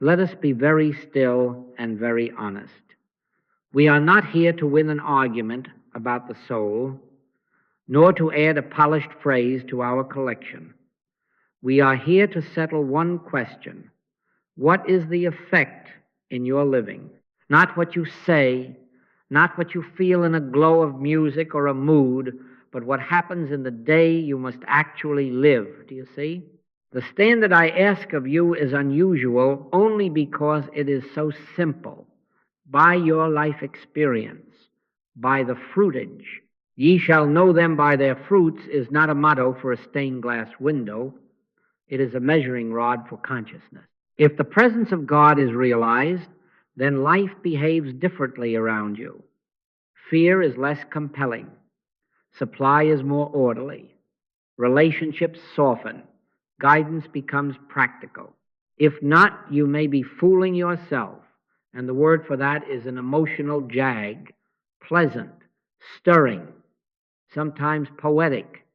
Let us be very still and very honest. We are not here to win an argument about the soul, nor to add a polished phrase to our collection. We are here to settle one question. What is the effect in your living? Not what you say, not what you feel in a glow of music or a mood, but what happens in the day you must actually live. Do you see? The standard I ask of you is unusual only because it is so simple. By your life experience, by the fruitage. Ye shall know them by their fruits is not a motto for a stained glass window. It is a measuring rod for consciousness. If the presence of God is realized, then life behaves differently around you. Fear is less compelling. Supply is more orderly. Relationships soften. Guidance becomes practical. If not, you may be fooling yourself, and the word for that is an emotional jag, pleasant, stirring, sometimes poetic,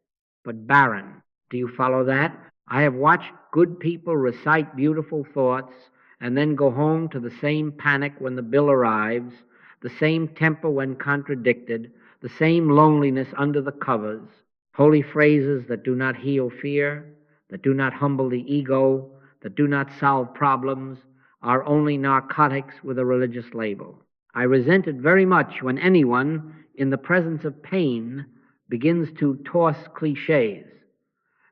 but barren. Do you follow that? I have watched good people recite beautiful thoughts and then go home to the same panic when the bill arrives, the same temper when contradicted, the same loneliness under the covers, holy phrases that do not heal fear, that do not humble the ego, that do not solve problems, are only narcotics with a religious label. I resent it very much when anyone, in the presence of pain, begins to toss cliches.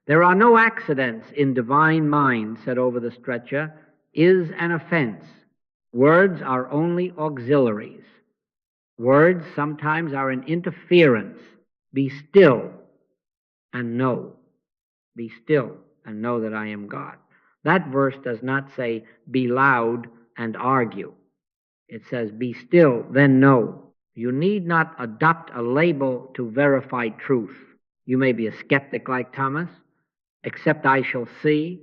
There are no accidents in divine mind, said over the stretcher, is an offense. Words are only auxiliaries. Words sometimes are an interference. Be still and know. Be still and know that I am God. That verse does not say, be loud and argue. It says, be still, then know. You need not adopt a label to verify truth. You may be a skeptic like Thomas, except I shall see,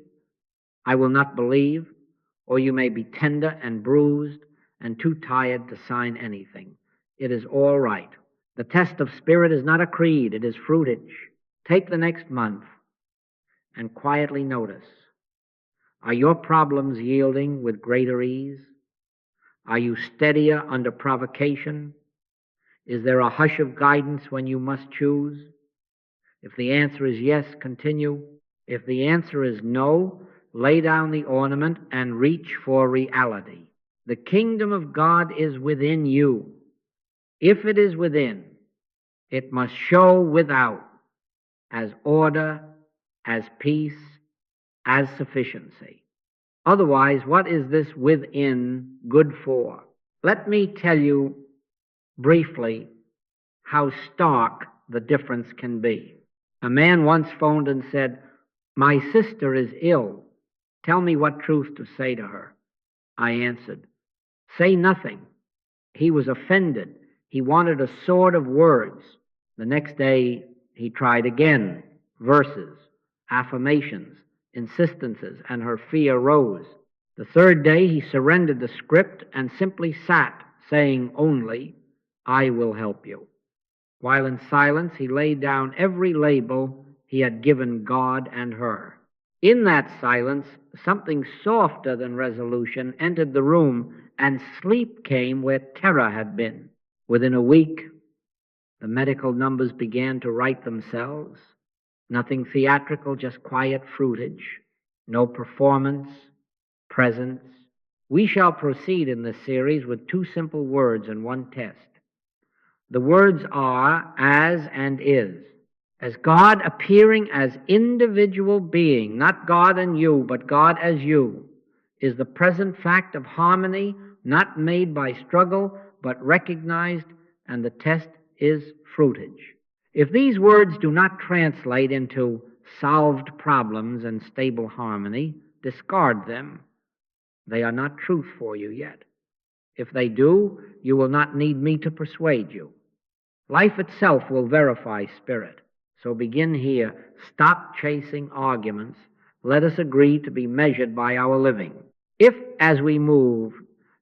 I will not believe, or you may be tender and bruised and too tired to sign anything. It is all right. The test of spirit is not a creed, it is fruitage. Take the next month and quietly notice. Are your problems yielding with greater ease? Are you steadier under provocation? Is there a hush of guidance when you must choose? If the answer is yes, continue. If the answer is no, lay down the ornament and reach for reality. The kingdom of God is within you. If it is within, it must show without as order, as peace, as sufficiency. Otherwise, what is this within good for? Let me tell you briefly how stark the difference can be. A man once phoned and said, my sister is ill. Tell me what truth to say to her. I answered, say nothing. He was offended. He wanted a sword of words. The next day he tried again, verses, affirmations, insistences, and her fear rose. The third day he surrendered the script and simply sat, saying only, I will help you. While in silence he laid down every label he had given God and her. In that silence, something softer than resolution entered the room, and sleep came where terror had been. Within a week, the medical numbers began to write themselves. Nothing theatrical, just quiet fruitage. No performance, presence. We shall proceed in this series with two simple words and one test. The words are as and is. As God appearing as individual being, not God and you, but God as you, is the present fact of harmony, not made by struggle, but recognized, and the test is fruitage. If these words do not translate into solved problems and stable harmony, discard them. They are not truth for you yet. If they do, you will not need me to persuade you. Life itself will verify spirit. So begin here. Stop chasing arguments. Let us agree to be measured by our living. If, as we move,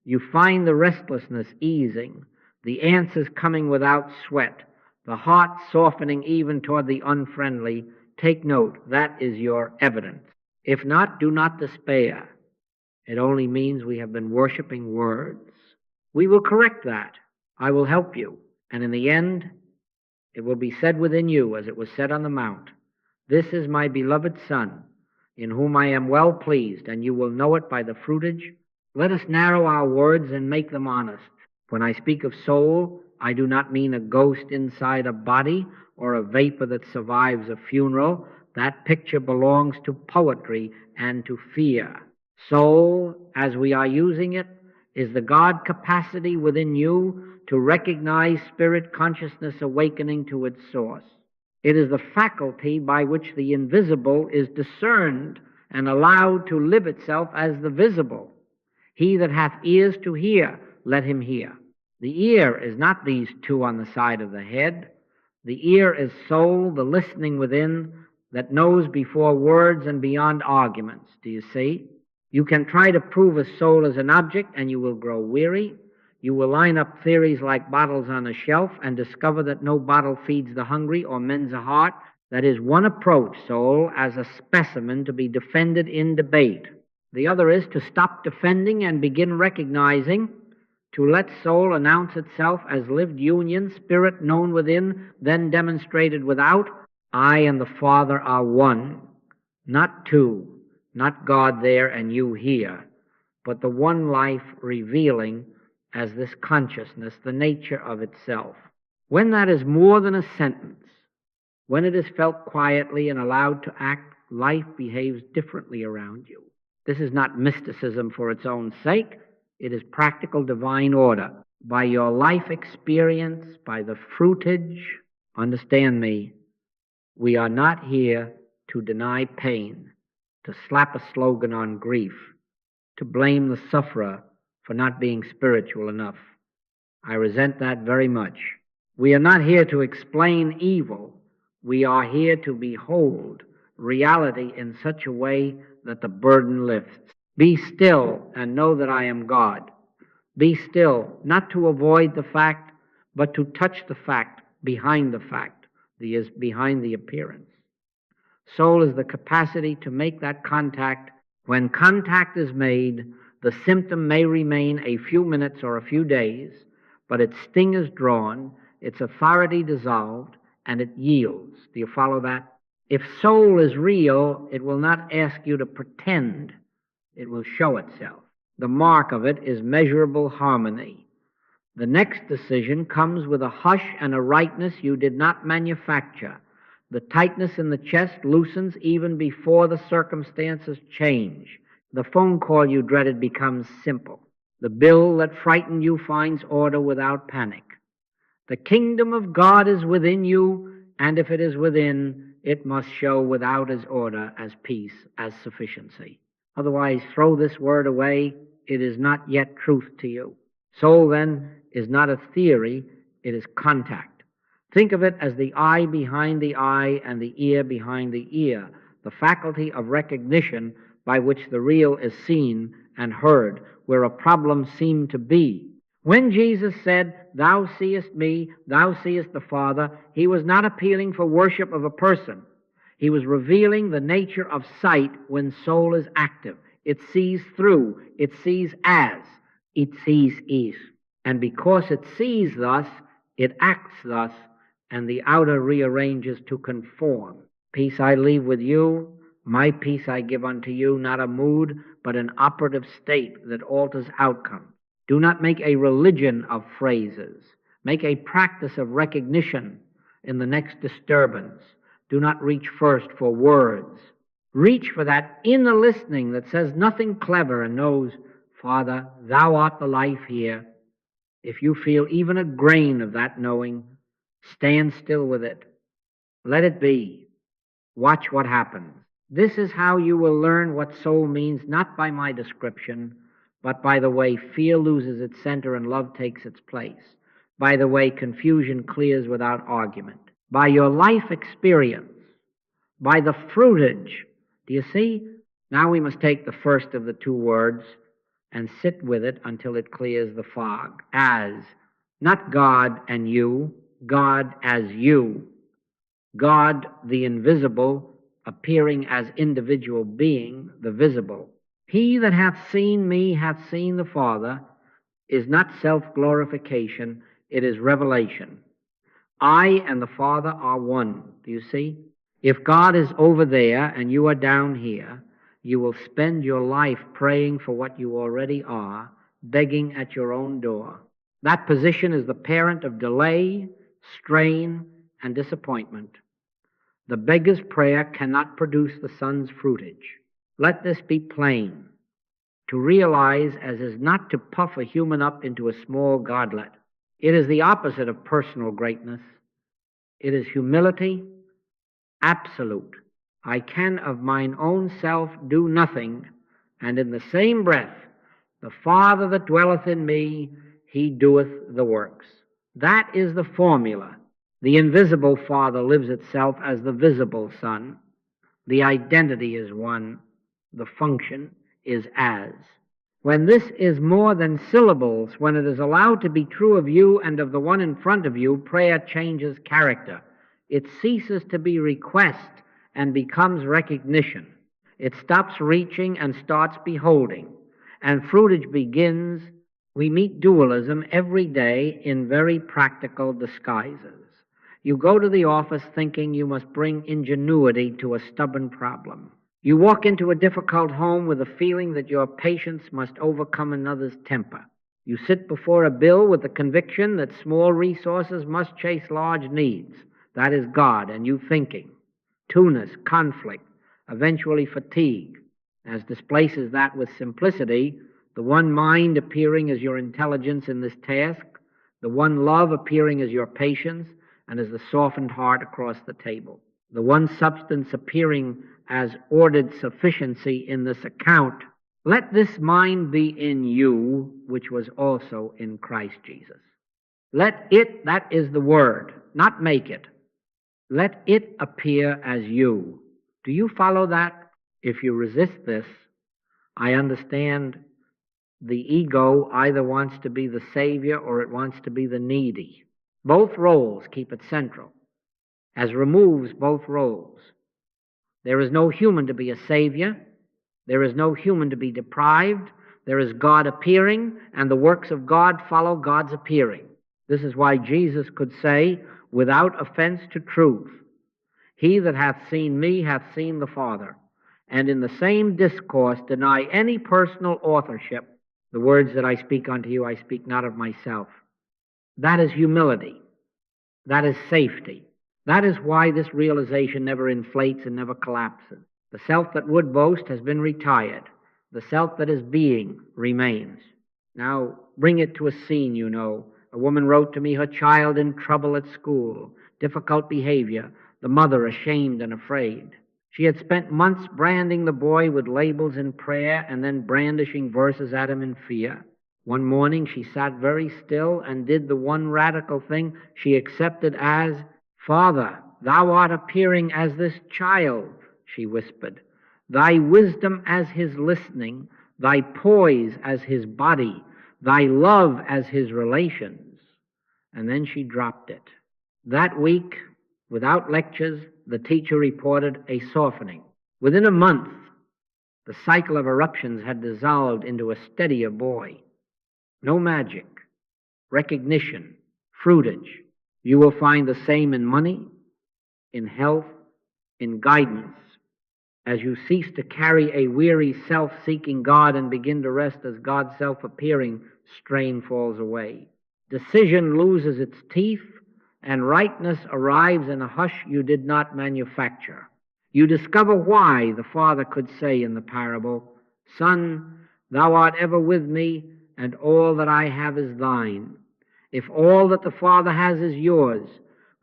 you find the restlessness easing, the answers coming without sweat, the heart softening even toward the unfriendly, take note, that is your evidence. If not, do not despair. It only means we have been worshiping words. We will correct that. I will help you. And in the end, it will be said within you, as it was said on the mount, "This is my beloved Son, in whom I am well pleased," and you will know it by the fruitage. Let us narrow our words and make them honest. When I speak of soul, I do not mean a ghost inside a body or a vapor that survives a funeral. That picture belongs to poetry and to fear. Soul, as we are using it, is the God capacity within you to recognize spirit consciousness awakening to its source. It is the faculty by which the invisible is discerned and allowed to live itself as the visible. He that hath ears to hear, let him hear. The ear is not these two on the side of the head. The ear is soul, the listening within, that knows before words and beyond arguments. Do you see? You can try to prove a soul as an object, and you will grow weary. You will line up theories like bottles on a shelf and discover that no bottle feeds the hungry or mends a heart. That is one approach, soul, as a specimen to be defended in debate. The other is to stop defending and begin recognizing, to let soul announce itself as lived union, spirit known within, then demonstrated without. I and the Father are one, not two, not God there and you here, but the one life revealing as this consciousness the nature of itself. When that is more than a sentence, when it is felt quietly and allowed to act, life behaves differently around you. This is not mysticism for its own sake. It is practical divine order. By your life experience, by the fruitage, understand me, we are not here to deny pain, to slap a slogan on grief, to blame the sufferer for not being spiritual enough. I resent that very much. We are not here to explain evil. We are here to behold reality in such a way that the burden lifts. Be still and know that I am God. Be still, not to avoid the fact, but to touch the fact behind the fact, behind the appearance. Soul is the capacity to make that contact. When contact is made, the symptom may remain a few minutes or a few days, but its sting is drawn, its authority dissolved, and it yields. Do you follow that? If soul is real, it will not ask you to pretend. It will show itself. The mark of it is measurable harmony. The next decision comes with a hush and a rightness you did not manufacture. The tightness in the chest loosens even before the circumstances change. The phone call you dreaded becomes simple. The bill that frightened you finds order without panic. The kingdom of God is within you, and if it is within, it must show without as order, as peace, as sufficiency. Otherwise, throw this word away. It is not yet truth to you. Soul, then, is not a theory. It is contact. Think of it as the eye behind the eye and the ear behind the ear, the faculty of recognition by which the real is seen and heard, where a problem seemed to be. When Jesus said, "Thou seest me, thou seest the Father," he was not appealing for worship of a person. He was revealing the nature of sight when soul is active. It sees through, it sees as, it sees is. And because it sees thus, it acts thus, and the outer rearranges to conform. Peace I leave with you, my peace I give unto you, not a mood, but an operative state that alters outcome. Do not make a religion of phrases. Make a practice of recognition in the next disturbance. Do not reach first for words. Reach for that inner listening that says nothing clever and knows, Father, thou art the life here. If you feel even a grain of that knowing, stand still with it. Let it be. Watch what happens. This is how you will learn what soul means, not by my description, but by the way fear loses its center and love takes its place, by the way confusion clears without argument, by your life experience, by the fruitage. Do you see? Now we must take the first of the two words and sit with it until it clears the fog. As, not God and you, God as you. God, the invisible, appearing as individual being, the visible. He that hath seen me hath seen the Father is not self-glorification, it is revelation. I and the Father are one. Do you see? If God is over there and you are down here, you will spend your life praying for what you already are, begging at your own door. That position is the parent of delay, strain, and disappointment. The beggar's prayer cannot produce the son's fruitage. Let this be plain. To realize as is not to puff a human up into a small godlet. It is the opposite of personal greatness. It is humility, absolute. I can of mine own self do nothing, and in the same breath, the Father that dwelleth in me, he doeth the works. That is the formula. The invisible Father lives itself as the visible Son. The identity is one. The function is as. When this is more than syllables, when it is allowed to be true of you and of the one in front of you, prayer changes character. It ceases to be request and becomes recognition. It stops reaching and starts beholding. And fruitage begins. We meet dualism every day in very practical disguises. You go to the office thinking you must bring ingenuity to a stubborn problem. You walk into a difficult home with a feeling that your patience must overcome another's temper. You sit before a bill with the conviction that small resources must chase large needs. That is God and you thinking. Two-ness, conflict, eventually fatigue, as displaces that with simplicity, the one mind appearing as your intelligence in this task, the one love appearing as your patience and as the softened heart across the table, the one substance appearing as ordered sufficiency in this account. Let this mind be in you, which was also in Christ Jesus. Let it, that is the word, not make it. Let it appear as you. Do you follow that? If you resist this, I understand the ego either wants to be the savior or it wants to be the needy. Both roles keep it central, as removes both roles. There is no human to be a savior. There is no human to be deprived. There is God appearing, and the works of God follow God's appearing. This is why Jesus could say, without offense to truth, he that hath seen me hath seen the Father, and in the same discourse deny any personal authorship. The words that I speak unto you, I speak not of myself. That is humility. That is safety. That is why this realization never inflates and never collapses. The self that would boast has been retired. The self that is being remains. Now, bring it to a scene, you know. A woman wrote to me her child in trouble at school, difficult behavior, the mother ashamed and afraid. She had spent months branding the boy with labels in prayer and then brandishing verses at him in fear. One morning she sat very still and did the one radical thing she accepted as, Father, thou art appearing as this child, she whispered. Thy wisdom as his listening, thy poise as his body, thy love as his relations. And then she dropped it. That week, without lectures, the teacher reported a softening. Within a month, the cycle of eruptions had dissolved into a steadier boy. No magic, recognition, fruitage. You will find the same in money, in health, in guidance. As you cease to carry a weary self-seeking God and begin to rest as God's self-appearing, strain falls away. Decision loses its teeth, and rightness arrives in a hush you did not manufacture. You discover why the Father could say in the parable, Son, thou art ever with me, and all that I have is thine. If all that the Father has is yours,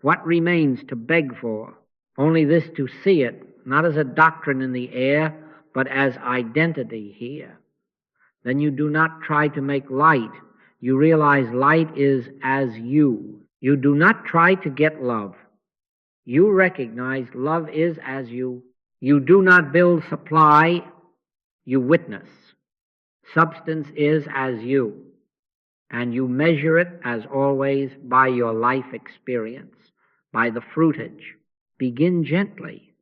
what remains to beg for? Only this, to see it, not as a doctrine in the air, but as identity here. Then you do not try to make light. You realize light is as you. You do not try to get love. You recognize love is as you. You do not build supply. You witness. Substance is as you. And you measure it, as always, by your life experience, by the fruitage. Begin gently.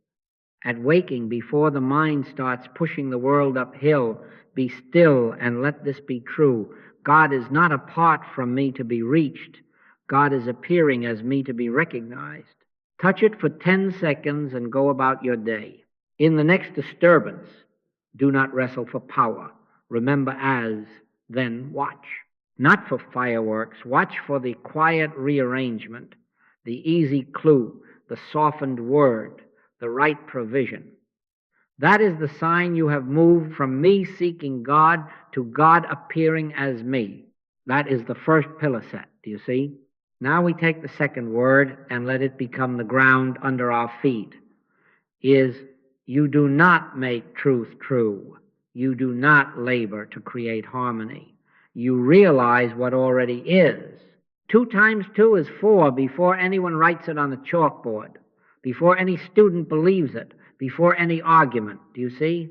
At waking, before the mind starts pushing the world uphill, be still and let this be true. God is not apart from me to be reached. God is appearing as me to be recognized. Touch it for 10 seconds and go about your day. In the next disturbance, do not wrestle for power. Remember as, then watch. Not for fireworks. Watch for the quiet rearrangement, the easy clue, the softened word, the right provision. That is the sign you have moved from me seeking God to God appearing as me. That is the first pillar set, do you see? Now we take the second word and let it become the ground under our feet. Is, you do not make truth true. You do not labor to create harmony. You realize what already is. 2 times 2 is 4 before anyone writes it on a chalkboard, before any student believes it, before any argument. Do you see?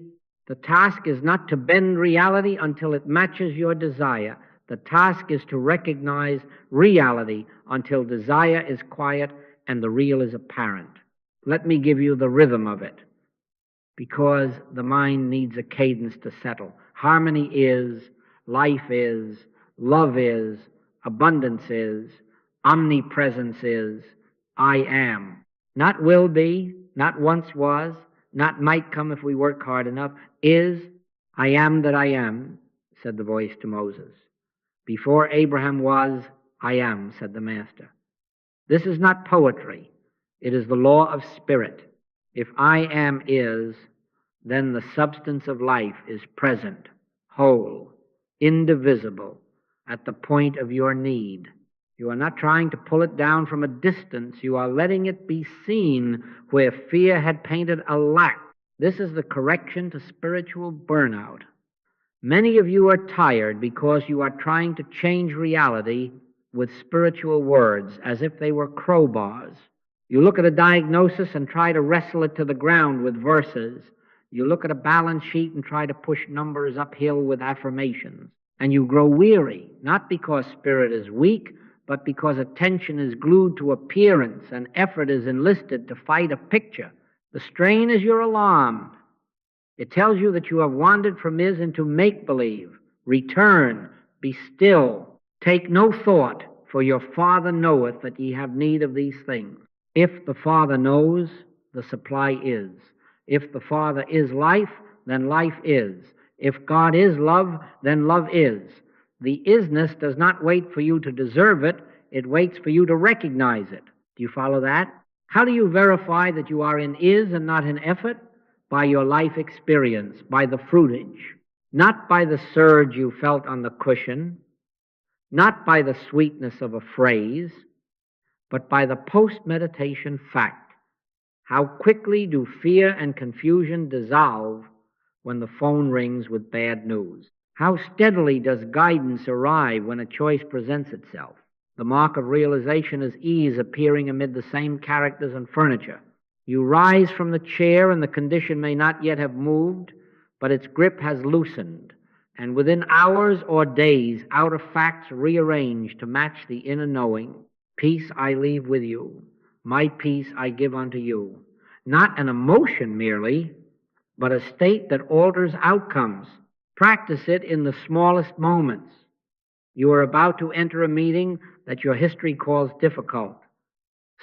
The task is not to bend reality until it matches your desire. The task is to recognize reality until desire is quiet and the real is apparent. Let me give you the rhythm of it, because the mind needs a cadence to settle. Harmony is, life is, love is, abundance is, omnipresence is, I am. Not will be, not once was, not might come if we work hard enough. Is, I am that I am, said the voice to Moses. Before Abraham was, I am, said the Master. This is not poetry. It is the law of spirit. If I am is, then the substance of life is present, whole, indivisible, at the point of your need. You are not trying to pull it down from a distance. You are letting it be seen where fear had painted a lack. This is the correction to spiritual burnout. Many of you are tired because you are trying to change reality with spiritual words as if they were crowbars. You look at a diagnosis and try to wrestle it to the ground with verses. You look at a balance sheet and try to push numbers uphill with affirmations. And you grow weary, not because spirit is weak, but because attention is glued to appearance and effort is enlisted to fight a picture. The strain is your alarm. It tells you that you have wandered from is into make-believe. Return, be still, take no thought, for your Father knoweth that ye have need of these things. If the Father knows, the supply is. If the Father is life, then life is. If God is love, then love is. The isness does not wait for you to deserve it. It waits for you to recognize it. Do you follow that? How do you verify that you are in is and not in effort? By your life experience, by the fruitage. Not by the surge you felt on the cushion, not by the sweetness of a phrase, but by the post-meditation fact. How quickly do fear and confusion dissolve when the phone rings with bad news? How steadily does guidance arrive when a choice presents itself? The mark of realization is ease appearing amid the same characters and furniture. You rise from the chair and the condition may not yet have moved, but its grip has loosened, and within hours or days, outer facts rearrange to match the inner knowing. Peace I leave with you. My peace I give unto you. Not an emotion merely, but a state that alters outcomes. Practice it in the smallest moments. You are about to enter a meeting that your history calls difficult.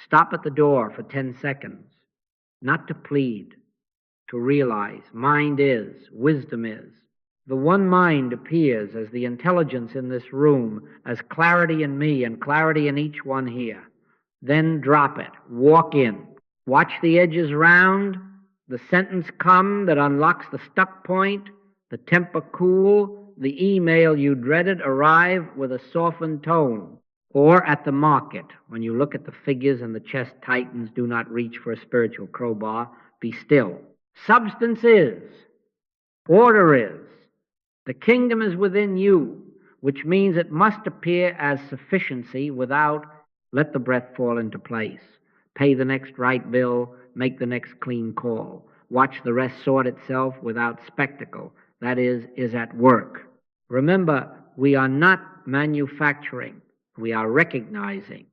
Stop at the door for 10 seconds, not to plead, to realize mind is, wisdom is. The one mind appears as the intelligence in this room, as clarity in me and clarity in each one here. Then drop it, walk in, watch the edges round, the sentence come that unlocks the stuck point, the temper cool, the email you dreaded arrive with a softened tone. Or at the market, when you look at the figures and the chest tightens, do not reach for a spiritual crowbar, be still. Substance is, order is, the kingdom is within you, which means it must appear as sufficiency without, let the breath fall into place. Pay the next right bill, make the next clean call. Watch the rest sort itself without spectacle. That is at work. Remember, we are not manufacturing. We are recognizing.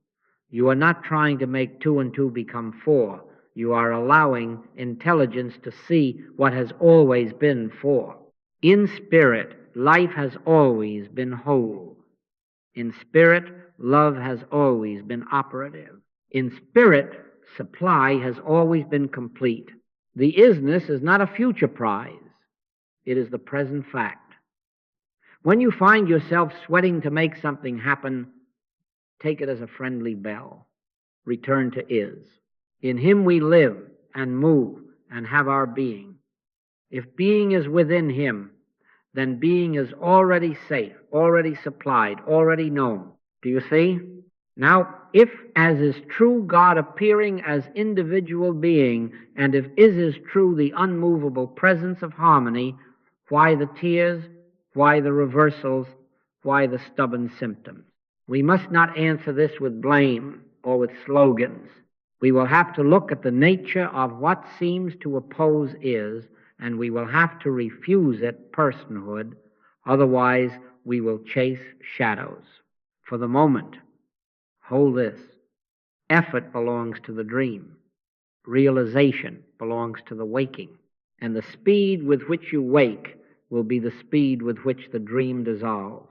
You are not trying to make 2 and 2 become 4. You are allowing intelligence to see what has always been for. In spirit, life has always been whole. In spirit, love has always been operative. In spirit, supply has always been complete. The isness is not a future prize. It is the present fact. When you find yourself sweating to make something happen, take it as a friendly bell. Return to is. In him we live and move and have our being. If being is within him, then being is already safe, already supplied, already known. Do you see? Now, if, as is true, God appearing as individual being, and if is true, the unmovable presence of harmony, why the tears? Why the reversals? Why the stubborn symptoms? We must not answer this with blame or with slogans. We will have to look at the nature of what seems to oppose is, and we will have to refuse it personhood. Otherwise, we will chase shadows. For the moment, hold this. Effort belongs to the dream. Realization belongs to the waking. And the speed with which you wake will be the speed with which the dream dissolves.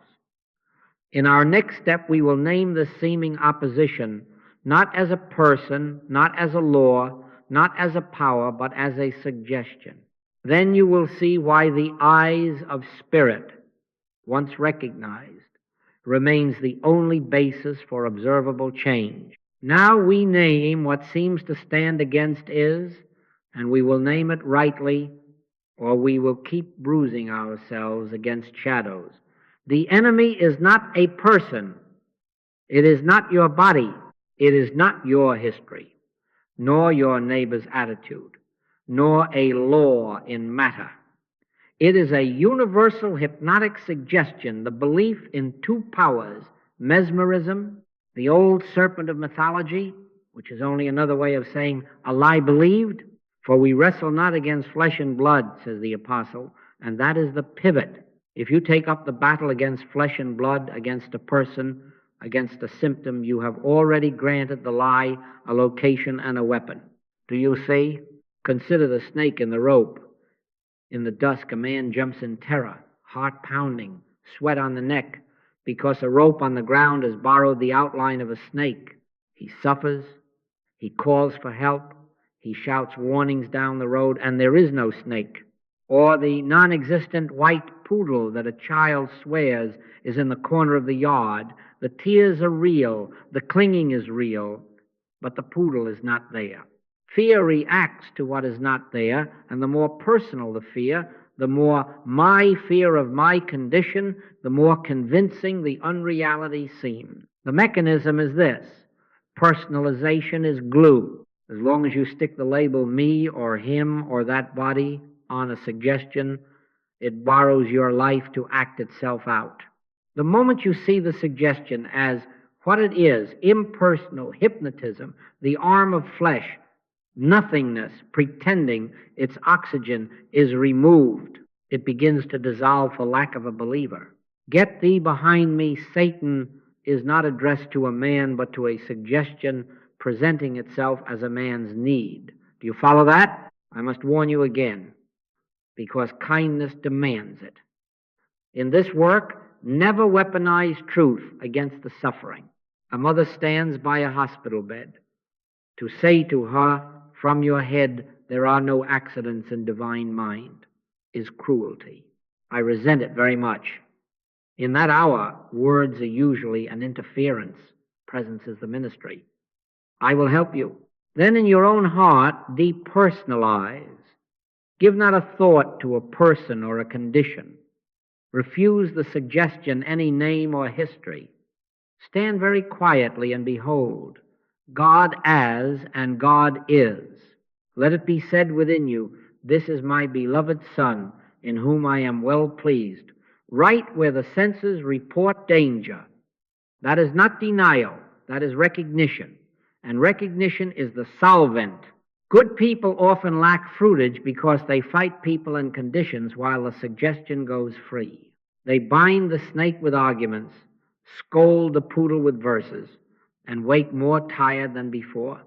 In our next step, we will name this seeming opposition not as a person, not as a law, not as a power, but as a suggestion. Then you will see why the eyes of spirit, once recognized, remains the only basis for observable change. Now we name what seems to stand against is, and we will name it rightly, or we will keep bruising ourselves against shadows. The enemy is not a person. It is not your body. It is not your history, nor your neighbor's attitude, nor a law in matter. It is a universal hypnotic suggestion, the belief in two powers, mesmerism, the old serpent of mythology, which is only another way of saying a lie believed, for we wrestle not against flesh and blood, says the apostle, and that is the pivot. If you take up the battle against flesh and blood, against a person, against a symptom, you have already granted the lie a location and a weapon. Do you see? Consider the snake in the rope. In the dusk, a man jumps in terror, heart pounding, sweat on the neck, because a rope on the ground has borrowed the outline of a snake. He suffers, he calls for help, he shouts warnings down the road, and there is no snake. Or the non-existent white poodle that a child swears is in the corner of the yard. The tears are real, the clinging is real, but the poodle is not there. Fear reacts to what is not there, and the more personal the fear, the more my fear of my condition, the more convincing the unreality seems. The mechanism is this. Personalization is glue. As long as you stick the label me or him or that body on a suggestion, it borrows your life to act itself out. The moment you see the suggestion as what it is, impersonal, hypnotism, the arm of flesh, nothingness, pretending its oxygen is removed, it begins to dissolve for lack of a believer. Get thee behind me, Satan, is not addressed to a man, but to a suggestion presenting itself as a man's need. Do you follow that? I must warn you again, because kindness demands it. In this work, never weaponize truth against the suffering. A mother stands by a hospital bed. To say to her, from your head there are no accidents in divine mind, is cruelty. I resent it very much. In that hour, words are usually an interference. Presence is the ministry. I will help you. Then in your own heart, depersonalize. Give not a thought to a person or a condition. Refuse the suggestion, any name or history. Stand very quietly and behold, God as and God is. Let it be said within you, this is my beloved Son, in whom I am well pleased. Right where the senses report danger. That is not denial, that is recognition. And recognition is the solvent. Good people often lack fruitage because they fight people and conditions while the suggestion goes free. They bind the snake with arguments, scold the poodle with verses, and wake more tired than before.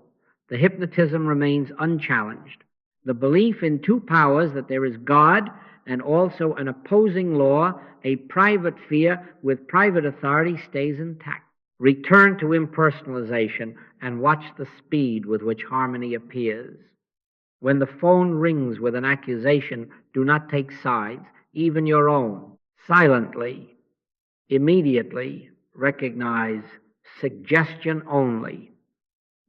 The hypnotism remains unchallenged. The belief in two powers, that there is God and also an opposing law, a private fear with private authority, stays intact. Return to impersonalization and watch the speed with which harmony appears. When the phone rings with an accusation, do not take sides, even your own. Silently, immediately recognize suggestion only,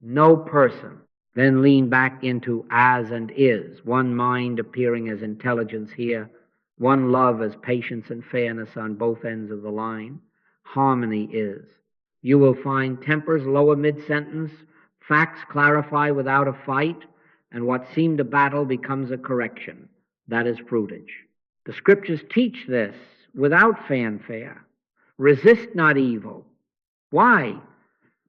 no person. Then lean back into as and is, one mind appearing as intelligence here, one love as patience and fairness on both ends of the line. Harmony is. You will find tempers lower mid-sentence, facts clarify without a fight, and what seemed a battle becomes a correction. That is fruitage. The scriptures teach this without fanfare. Resist not evil. Why?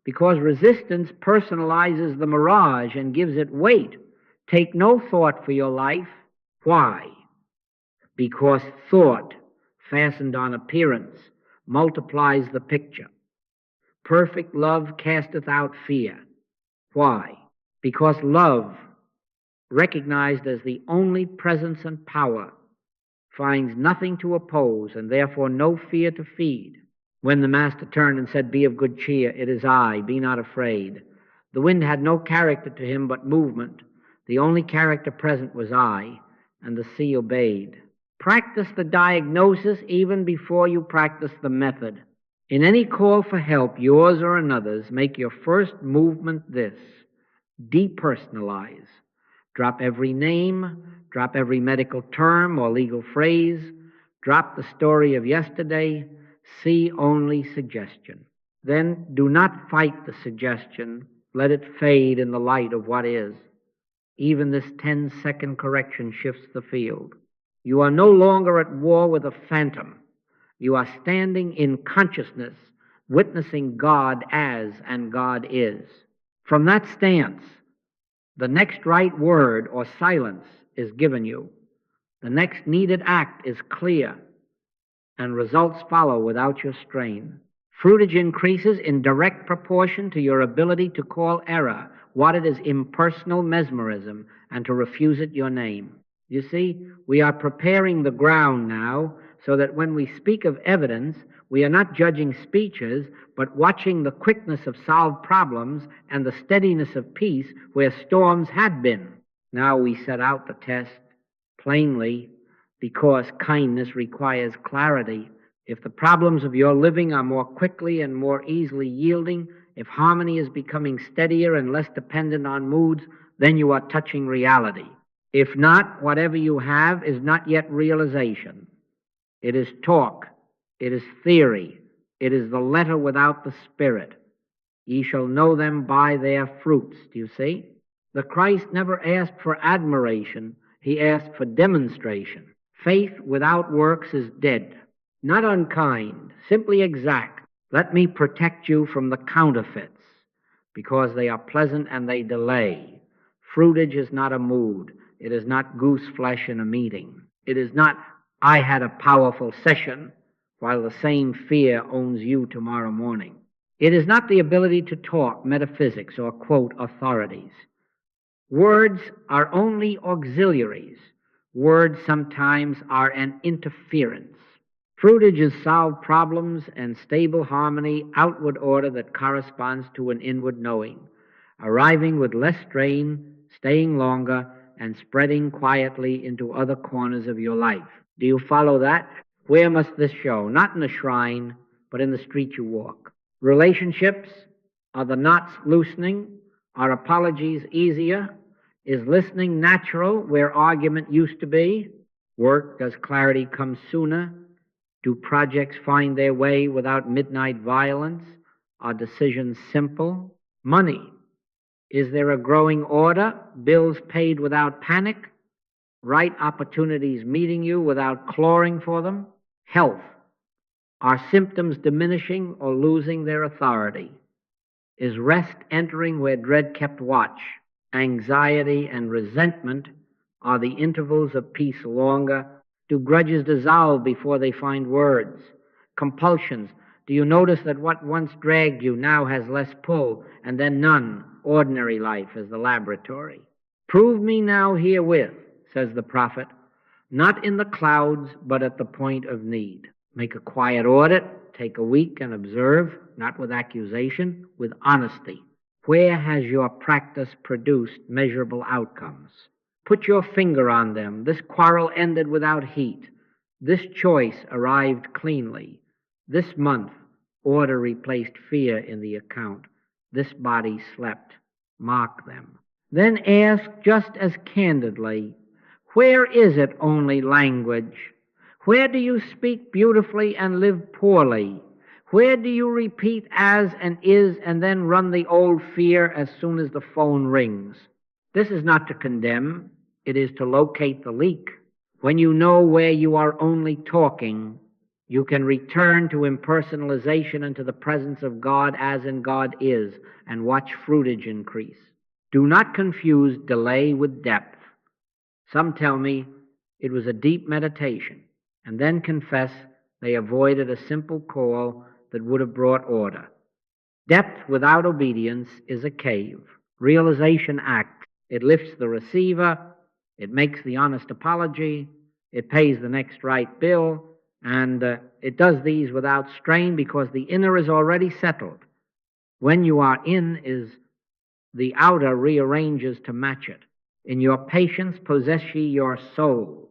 Because resistance personalizes the mirage and gives it weight. Take no thought for your life. Why? Because thought, fastened on appearance, multiplies the picture. Perfect love casteth out fear. Why? Because love, recognized as the only presence and power, finds nothing to oppose and therefore no fear to feed. When the master turned and said, "Be of good cheer, it is I, be not afraid," the wind had no character to him but movement. The only character present was I, and the sea obeyed. Practice the diagnosis even before you practice the method. In any call for help, yours or another's, make your first movement this: depersonalize. Drop every name, drop every medical term or legal phrase, drop the story of yesterday, see only suggestion. Then do not fight the suggestion, let it fade in the light of what is. Even this 10-second correction shifts the field. You are no longer at war with a phantom. You are standing in consciousness, witnessing God as and God is. From that stance, the next right word or silence is given you. The next needed act is clear, and results follow without your strain. Fruitage increases in direct proportion to your ability to call error what it is impersonal mesmerism and to refuse it your name. You see, we are preparing the ground now so that when we speak of evidence, we are not judging speeches, but watching the quickness of solved problems and the steadiness of peace where storms had been. Now we set out the test plainly, because kindness requires clarity. If the problems of your living are more quickly and more easily yielding, if harmony is becoming steadier and less dependent on moods, then you are touching reality. If not, whatever you have is not yet realization. It is talk. It is theory. It is the letter without the spirit. Ye shall know them by their fruits. Do you see? The Christ never asked for admiration. He asked for demonstration. Faith without works is dead. Not unkind, simply exact. Let me protect you from the counterfeits, because they are pleasant and they delay. Fruitage is not a mood. It is not goose flesh in a meeting. It is not, I had a powerful session, while the same fear owns you tomorrow morning. It is not the ability to talk metaphysics or quote authorities. Words are only auxiliaries. Words sometimes are an interference. Fruitage is solved problems and stable harmony, outward order that corresponds to an inward knowing, arriving with less strain, staying longer, and spreading quietly into other corners of your life. Do you follow that? Where must this show? Not in the shrine, but in the street you walk. Relationships, are the knots loosening? Are apologies easier? Is listening natural where argument used to be? Work, does clarity come sooner? Do projects find their way without midnight violence? Are decisions simple? Money, is there a growing order? Bills paid without panic? Right opportunities meeting you without clawing for them? Health, are symptoms diminishing or losing their authority? Is rest entering where dread kept watch? Anxiety and resentment, are the intervals of peace longer? Do grudges dissolve before they find words? Compulsions, Do you notice that what once dragged you now has less pull, and then none? Ordinary life is the laboratory. Prove me now herewith, says the prophet, not in the clouds, but at the point of need. Make a quiet audit, take a week and observe, not with accusation, with honesty. Where has your practice produced measurable outcomes? Put your finger on them. This quarrel ended without heat. This choice arrived cleanly. This month, order replaced fear in the account. This body slept. Mark them. Then ask just as candidly, where is it only language? Where do you speak beautifully and live poorly? Where do you repeat as and is and then run the old fear as soon as the phone rings? This is not to condemn. It is to locate the leak. When you know where you are only talking, you can return to impersonalization and to the presence of God as in God is, and watch fruitage increase. Do not confuse delay with depth. Some tell me it was a deep meditation, and then confess they avoided a simple call that would have brought order. Depth without obedience is a cave. Realization acts. It lifts the receiver, it makes the honest apology, it pays the next right bill, and it does these without strain because the inner is already settled. When you are in, is the outer rearranges to match it. In your patience possess ye your souls.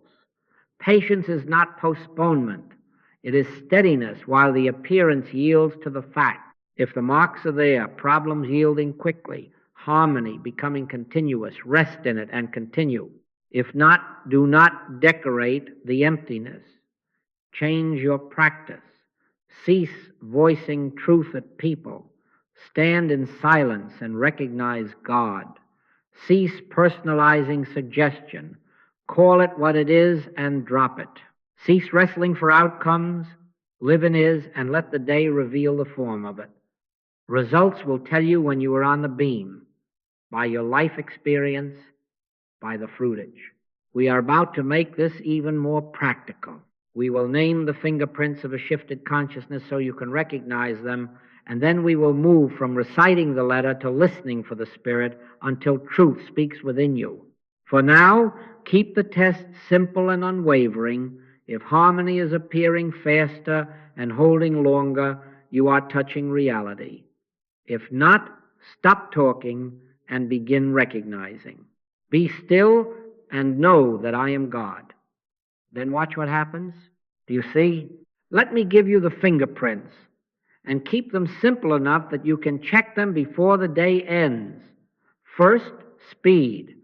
Patience is not postponement. It is steadiness while the appearance yields to the fact. If the marks are there, problems yielding quickly, harmony becoming continuous, rest in it and continue. If not, do not decorate the emptiness. Change your practice. Cease voicing truth at people. Stand in silence and recognize God. Cease personalizing suggestion. Call it what it is and drop it. Cease wrestling for outcomes. Live in is and let the day reveal the form of it. Results will tell you when you are on the beam, by your life experience, by the fruitage. We are about to make this even more practical. We will name the fingerprints of a shifted consciousness so you can recognize them, and then we will move from reciting the letter to listening for the Spirit until truth speaks within you. For now, keep the test simple and unwavering. If harmony is appearing faster and holding longer, you are touching reality. If not, stop talking and begin recognizing. Be still and know that I am God. Then watch what happens. Do you see? Let me give you the fingerprints and keep them simple enough that you can check them before the day ends. First, speed.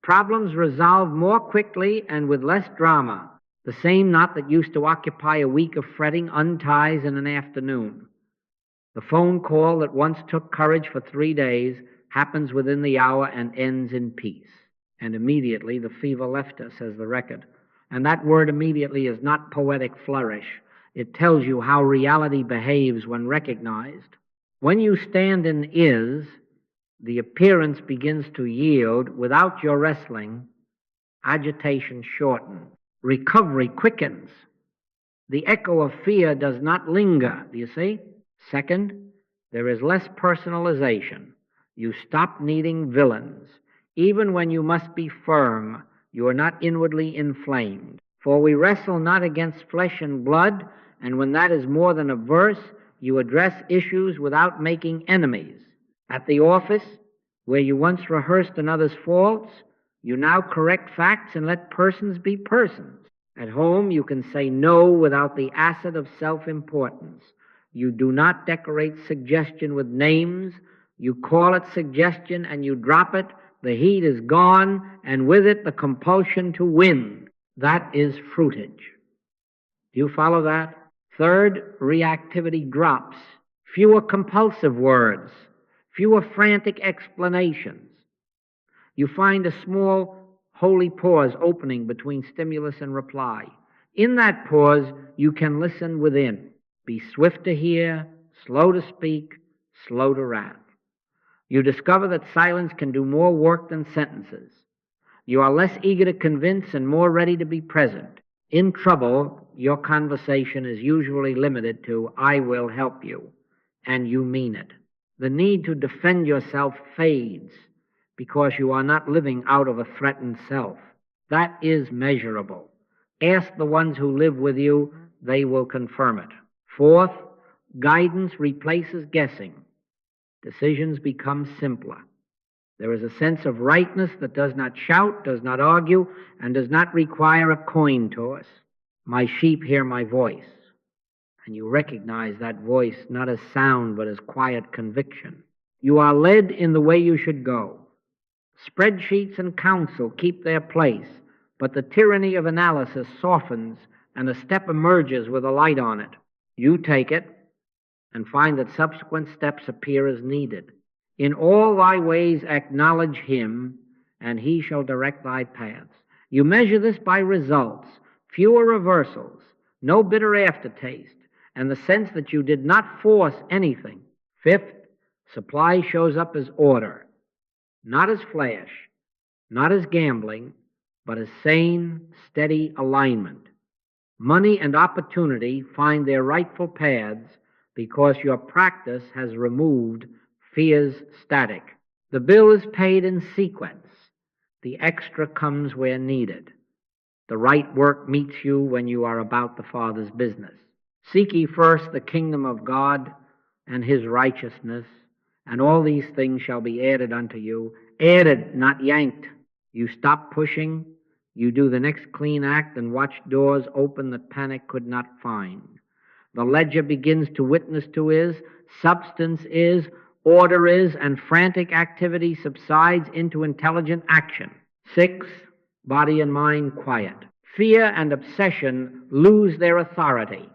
Problems resolve more quickly and with less drama. The same knot that used to occupy a week of fretting unties in an afternoon. The phone call that once took courage for 3 days happens within the hour and ends in peace. And immediately the fever left her, says the record. And that word immediately is not poetic flourish. It tells you how reality behaves when recognized. When you stand in is, the appearance begins to yield without your wrestling. Agitation shortens. Recovery quickens. The echo of fear does not linger. Do you see? Second, there is less personalization. You stop needing villains. Even when you must be firm, you are not inwardly inflamed. For we wrestle not against flesh and blood, and when that is more than a verse, you address issues without making enemies. At the office, where you once rehearsed another's faults, you now correct facts and let persons be persons. At home, you can say no without the acid of self-importance. You do not decorate suggestion with names. You call it suggestion and you drop it. The heat is gone, and with it the compulsion to win. That is fruitage. Do you follow that? Third, reactivity drops. Fewer compulsive words. Fewer frantic explanations. You find a small holy pause opening between stimulus and reply. In that pause, you can listen within. Be swift to hear, slow to speak, slow to wrath. You discover that silence can do more work than sentences. You are less eager to convince and more ready to be present. In trouble, your conversation is usually limited to, "I will help you," and you mean it. The need to defend yourself fades because you are not living out of a threatened self. That is measurable. Ask the ones who live with you, they will confirm it. Fourth, guidance replaces guessing. Decisions become simpler. There is a sense of rightness that does not shout, does not argue, and does not require a coin toss. My sheep hear my voice, and you recognize that voice not as sound but as quiet conviction. You are led in the way you should go. Spreadsheets and counsel keep their place, but the tyranny of analysis softens, and a step emerges with a light on it. You take it and find that subsequent steps appear as needed. In all thy ways acknowledge him, and he shall direct thy paths. You measure this by results, fewer reversals, no bitter aftertaste, and the sense that you did not force anything. Fifth, supply shows up as order, not as flash, not as gambling, but as sane, steady alignment. Money and opportunity find their rightful paths because your practice has removed fear's static. The bill is paid in sequence. The extra comes where needed. The right work meets you when you are about the Father's business. Seek ye first the kingdom of God and his righteousness, and all these things shall be added unto you. Added, not yanked. You stop pushing, you do the next clean act, and watch doors open that panic could not find. The ledger begins to witness to is, substance is, order is, and frantic activity subsides into intelligent action. 6, body and mind quiet. Fear and obsession lose their authority.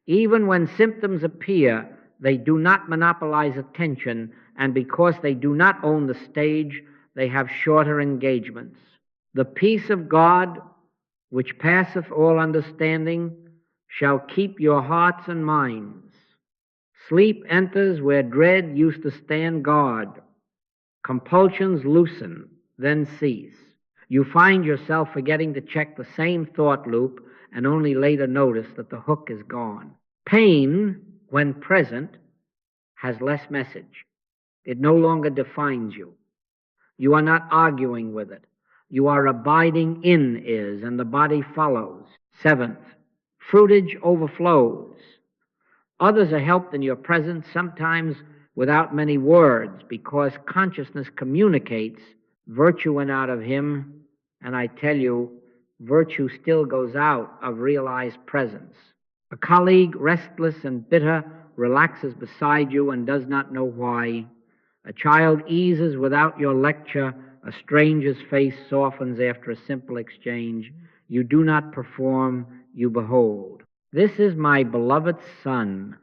Even when symptoms appear, they do not monopolize attention, and because they do not own the stage, they have shorter engagements. The peace of God, which passeth all understanding, shall keep your hearts and minds. Sleep enters where dread used to stand guard. Compulsions loosen, then cease. You find yourself forgetting to check the same thought loop and only later notice that the hook is gone. Pain, when present, has less message. It no longer defines you. You are not arguing with it. You are abiding in is, and the body follows. 7th, fruitage overflows. Others are helped in your presence, sometimes without many words, because consciousness communicates virtue went out of him, and I tell you, virtue still goes out of realized presence. A colleague, restless and bitter, relaxes beside you and does not know why. A child eases without your lecture. A stranger's face softens after a simple exchange. You do not perform, you behold. This is my beloved son,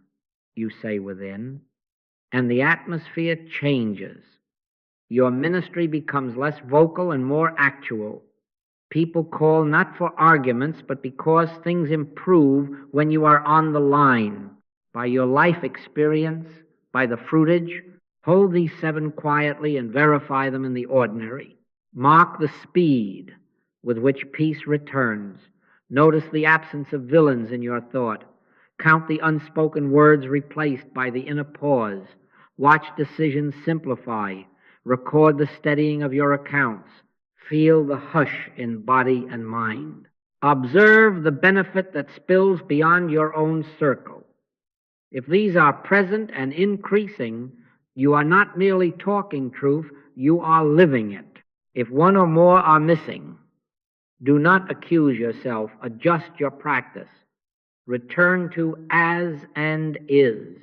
you say within, and the atmosphere changes. Your ministry becomes less vocal and more actual. People call not for arguments, but because things improve when you are on the line. By your life experience, by the fruitage, hold these 7 quietly and verify them in the ordinary. Mark the speed with which peace returns. Notice the absence of villains in your thought. Count the unspoken words replaced by the inner pause. Watch decisions simplify. Record the steadying of your accounts. Feel the hush in body and mind. Observe the benefit that spills beyond your own circle. If these are present and increasing, you are not merely talking truth, you are living it. If one or more are missing, do not accuse yourself. Adjust your practice. Return to as and is.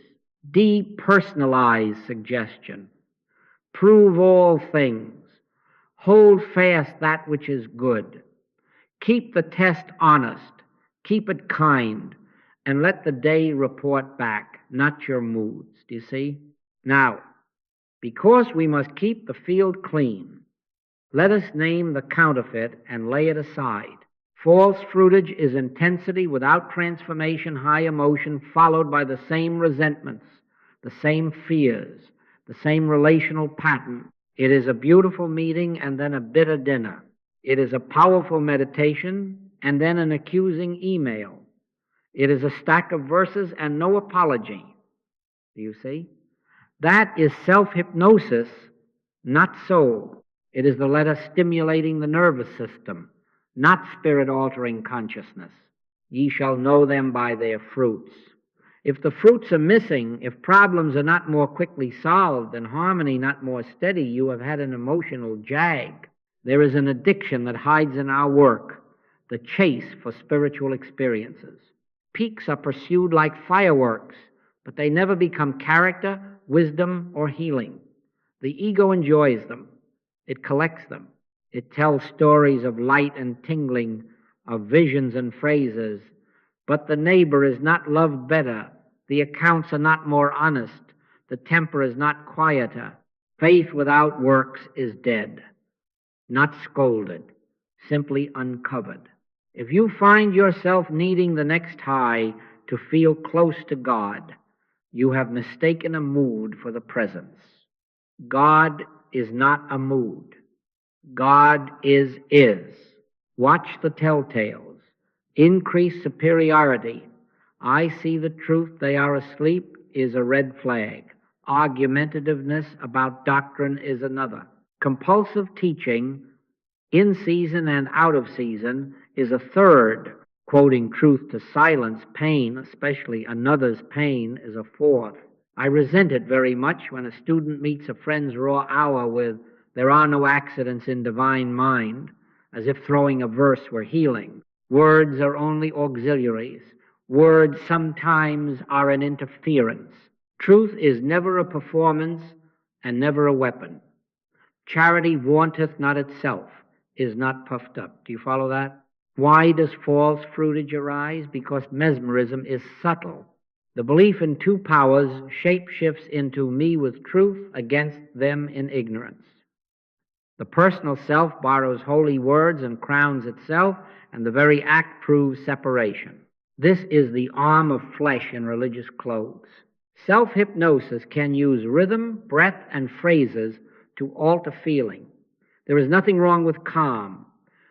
Depersonalize suggestion. Prove all things. Hold fast that which is good. Keep the test honest. Keep it kind. And let the day report back, not your moods. Do you see? Now, because we must keep the field clean, let us name the counterfeit and lay it aside. False fruitage is intensity without transformation, high emotion, followed by the same resentments, the same fears, the same relational pattern. It is a beautiful meeting and then a bitter dinner. It is a powerful meditation and then an accusing email. It is a stack of verses and no apology. Do you see? That is self-hypnosis, not soul. It is the letter stimulating the nervous system, not spirit-altering consciousness. Ye shall know them by their fruits. If the fruits are missing, if problems are not more quickly solved and harmony not more steady, you have had an emotional jag. There is an addiction that hides in our work, the chase for spiritual experiences. Peaks are pursued like fireworks, but they never become character, wisdom, or healing. The ego enjoys them. It collects them. It tells stories of light and tingling, of visions and phrases. But the neighbor is not loved better. The accounts are not more honest. The temper is not quieter. Faith without works is dead, not scolded, simply uncovered. If you find yourself needing the next high to feel close to God, you have mistaken a mood for the presence. God is not a mood. God is. Watch the telltales. Increase superiority. I see the truth, they are asleep is a red flag. Argumentativeness about doctrine is another. Compulsive teaching, in season and out of season, is a third. Quoting truth to silence pain, especially another's pain, is a fourth. I resent it very much when a student meets a friend's raw hour with, "There are no accidents in divine mind," as if throwing a verse were healing. Words are only auxiliaries. Words sometimes are an interference. Truth is never a performance and never a weapon. Charity vaunteth not itself, is not puffed up. Do you follow that? Why does false fruitage arise? Because mesmerism is subtle. The belief in two powers shapeshifts into me with truth against them in ignorance. The personal self borrows holy words and crowns itself, and the very act proves separation. This is the arm of flesh in religious clothes. Self-hypnosis can use rhythm, breath, and phrases to alter feeling. There is nothing wrong with calm,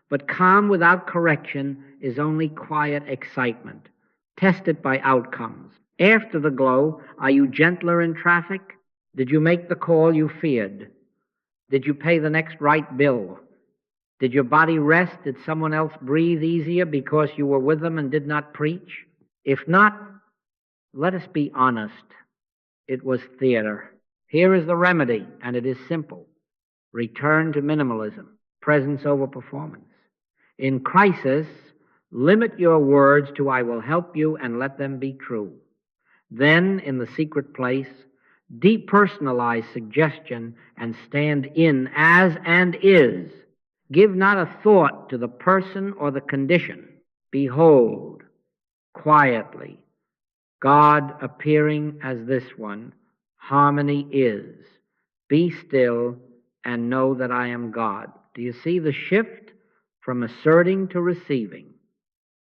but calm without correction is only quiet excitement. Test it by outcomes. After the glow, are you gentler in traffic? Did you make the call you feared? Did you pay the next right bill? Did your body rest? Did someone else breathe easier because you were with them and did not preach? If not, let us be honest. It was theater. Here is the remedy, and it is simple. Return to minimalism, presence over performance. In crisis, limit your words to "I will help you," and let them be true. Then, in the secret place, depersonalize suggestion and stand in as and is. Give not a thought to the person or the condition. Behold, quietly, God appearing as this one, harmony is. Be still and know that I am God. Do you see the shift from asserting to receiving,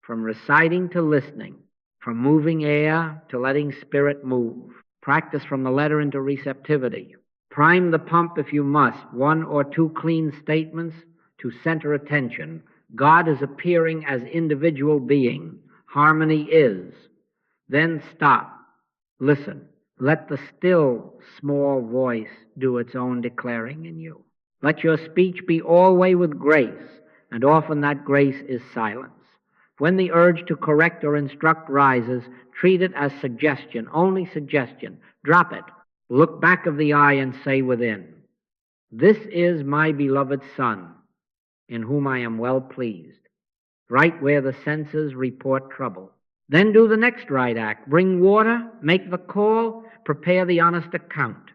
from reciting to listening, from moving air to letting spirit move? Practice from the letter into receptivity. Prime the pump if you must, one or two clean statements to center attention. God is appearing as individual being. Harmony is. Then stop. Listen. Let the still, small voice do its own declaring in you. Let your speech be always with grace, and often that grace is silence. When the urge to correct or instruct rises, treat it as suggestion, only suggestion. Drop it. Look back of the eye and say within, "This is my beloved Son, in whom I am well pleased," right where the senses report trouble. Then do the next right act. Bring water, make the call, prepare the honest account.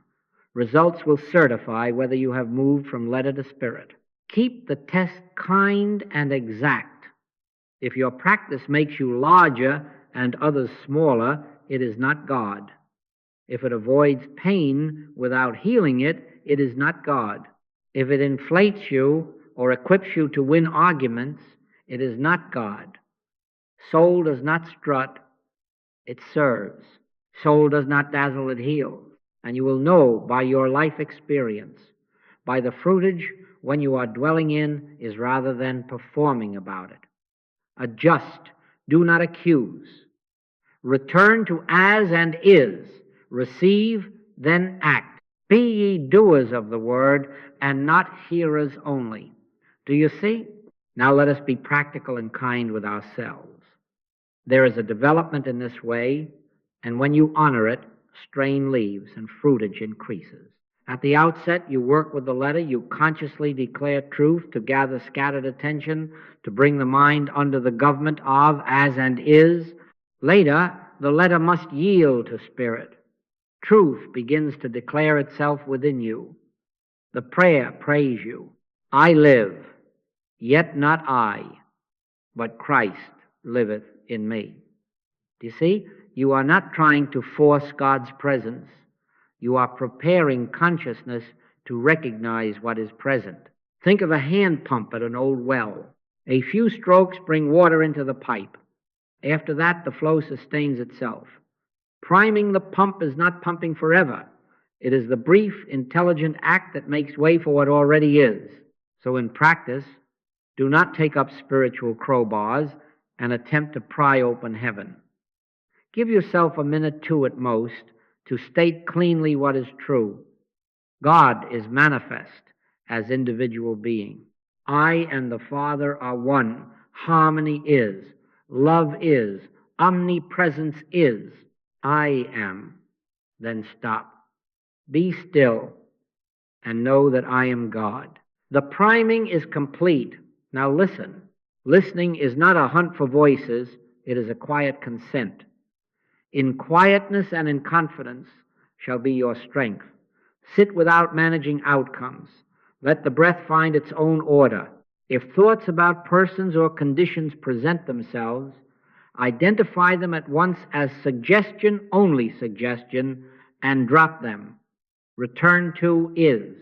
Results will certify whether you have moved from letter to spirit. Keep the test kind and exact. If your practice makes you larger and others smaller, it is not God. If it avoids pain without healing it, it is not God. If it inflates you or equips you to win arguments, it is not God. Soul does not strut, it serves. Soul does not dazzle, it heals. And you will know by your life experience, by the fruitage when you are dwelling in is rather than performing about it. Adjust. Do not accuse. Return to as and is. Receive, then act. Be ye doers of the word, and not hearers only. Do you see? Now let us be practical and kind with ourselves. There is a development in this way, and when you honor it, strain leaves and fruitage increases. At the outset, you work with the letter. You consciously declare truth to gather scattered attention, to bring the mind under the government of as and is. Later, the letter must yield to spirit. Truth begins to declare itself within you. The prayer prays you. I live, yet not I, but Christ liveth in me. Do you see? You are not trying to force God's presence. You are preparing consciousness to recognize what is present. Think of a hand pump at an old well. A few strokes bring water into the pipe. After that, the flow sustains itself. Priming the pump is not pumping forever. It is the brief, intelligent act that makes way for what already is. So in practice, do not take up spiritual crowbars and attempt to pry open heaven. Give yourself a minute, two at most, to state cleanly what is true. God is manifest as individual being. I and the Father are one. Harmony is. Love is. Omnipresence is. I am. Then stop. Be still and know that I am God. The priming is complete. Now listen. Listening is not a hunt for voices. It is a quiet consent. In quietness and in confidence shall be your strength. Sit without managing outcomes. Let the breath find its own order. If thoughts about persons or conditions present themselves, identify them at once as suggestion, only suggestion, and drop them. Return to is.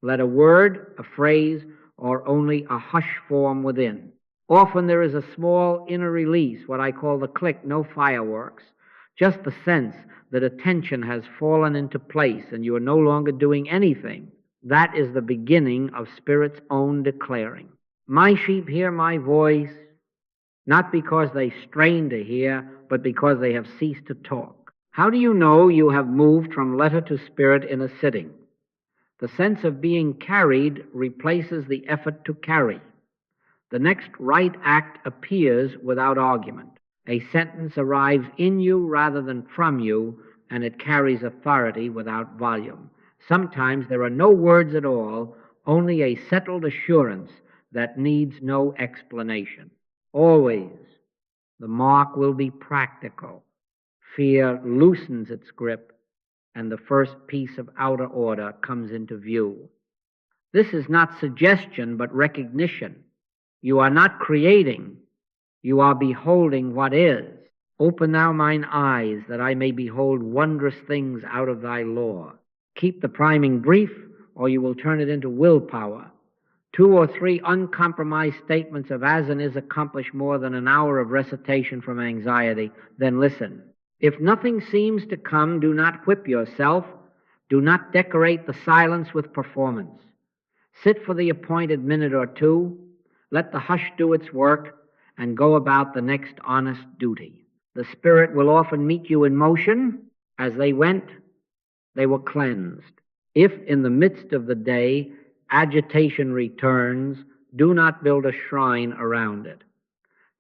Let a word, a phrase, or only a hush form within. Often there is a small inner release, what I call the click, no fireworks. Just the sense that attention has fallen into place and you are no longer doing anything. That is the beginning of Spirit's own declaring. My sheep hear my voice, not because they strain to hear, but because they have ceased to talk. How do you know you have moved from letter to spirit in a sitting? The sense of being carried replaces the effort to carry. The next right act appears without argument. A sentence arrives in you rather than from you, and it carries authority without volume. Sometimes there are no words at all, only a settled assurance that needs no explanation. Always, the mark will be practical. Fear loosens its grip, and the first piece of outer order comes into view. This is not suggestion, but recognition. You are not creating, you are beholding what is. Open now mine eyes, that I may behold wondrous things out of thy law. Keep the priming brief, or you will turn it into willpower. 2 or 3 uncompromised statements of as and is accomplish more than an hour of recitation from anxiety. Then listen. If nothing seems to come, do not whip yourself. Do not decorate the silence with performance. Sit for the appointed minute or two. Let the hush do its work, and go about the next honest duty. The Spirit will often meet you in motion. As they went, they were cleansed. If in the midst of the day agitation returns, do not build a shrine around it.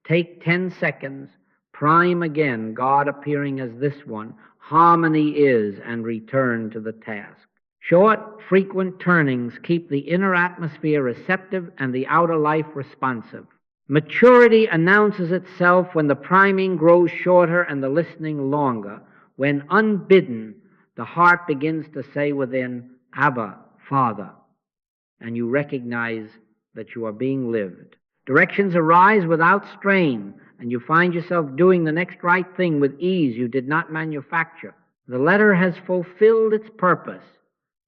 Take 10 seconds, prime again, God appearing as this one, harmony is, and return to the task. Short, frequent turnings keep the inner atmosphere receptive and the outer life responsive. Maturity announces itself when the priming grows shorter and the listening longer. When unbidden, the heart begins to say within, Abba, Father, and you recognize that you are being lived. Directions arise without strain, and you find yourself doing the next right thing with ease you did not manufacture. The letter has fulfilled its purpose.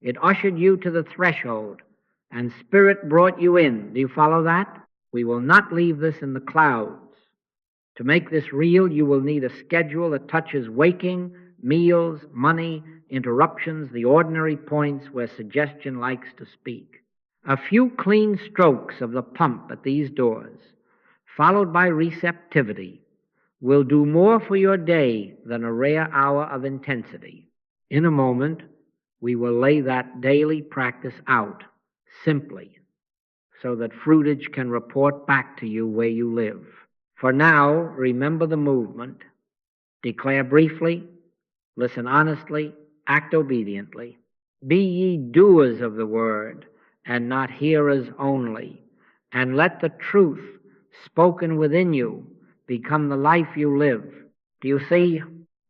It ushered you to the threshold, and Spirit brought you in. Do you follow that? We will not leave this in the clouds. To make this real, you will need a schedule that touches waking, meals, money, interruptions, the ordinary points where suggestion likes to speak. A few clean strokes of the pump at these doors. followed by receptivity, will do more for your day than a rare hour of intensity. In a moment, we will lay that daily practice out simply so that Fruitage can report back to you where you live. For now, remember the movement. Declare briefly, listen honestly, act obediently. Be ye doers of the word, and not hearers only, and let the truth spoken within you become the life you live. Do you see?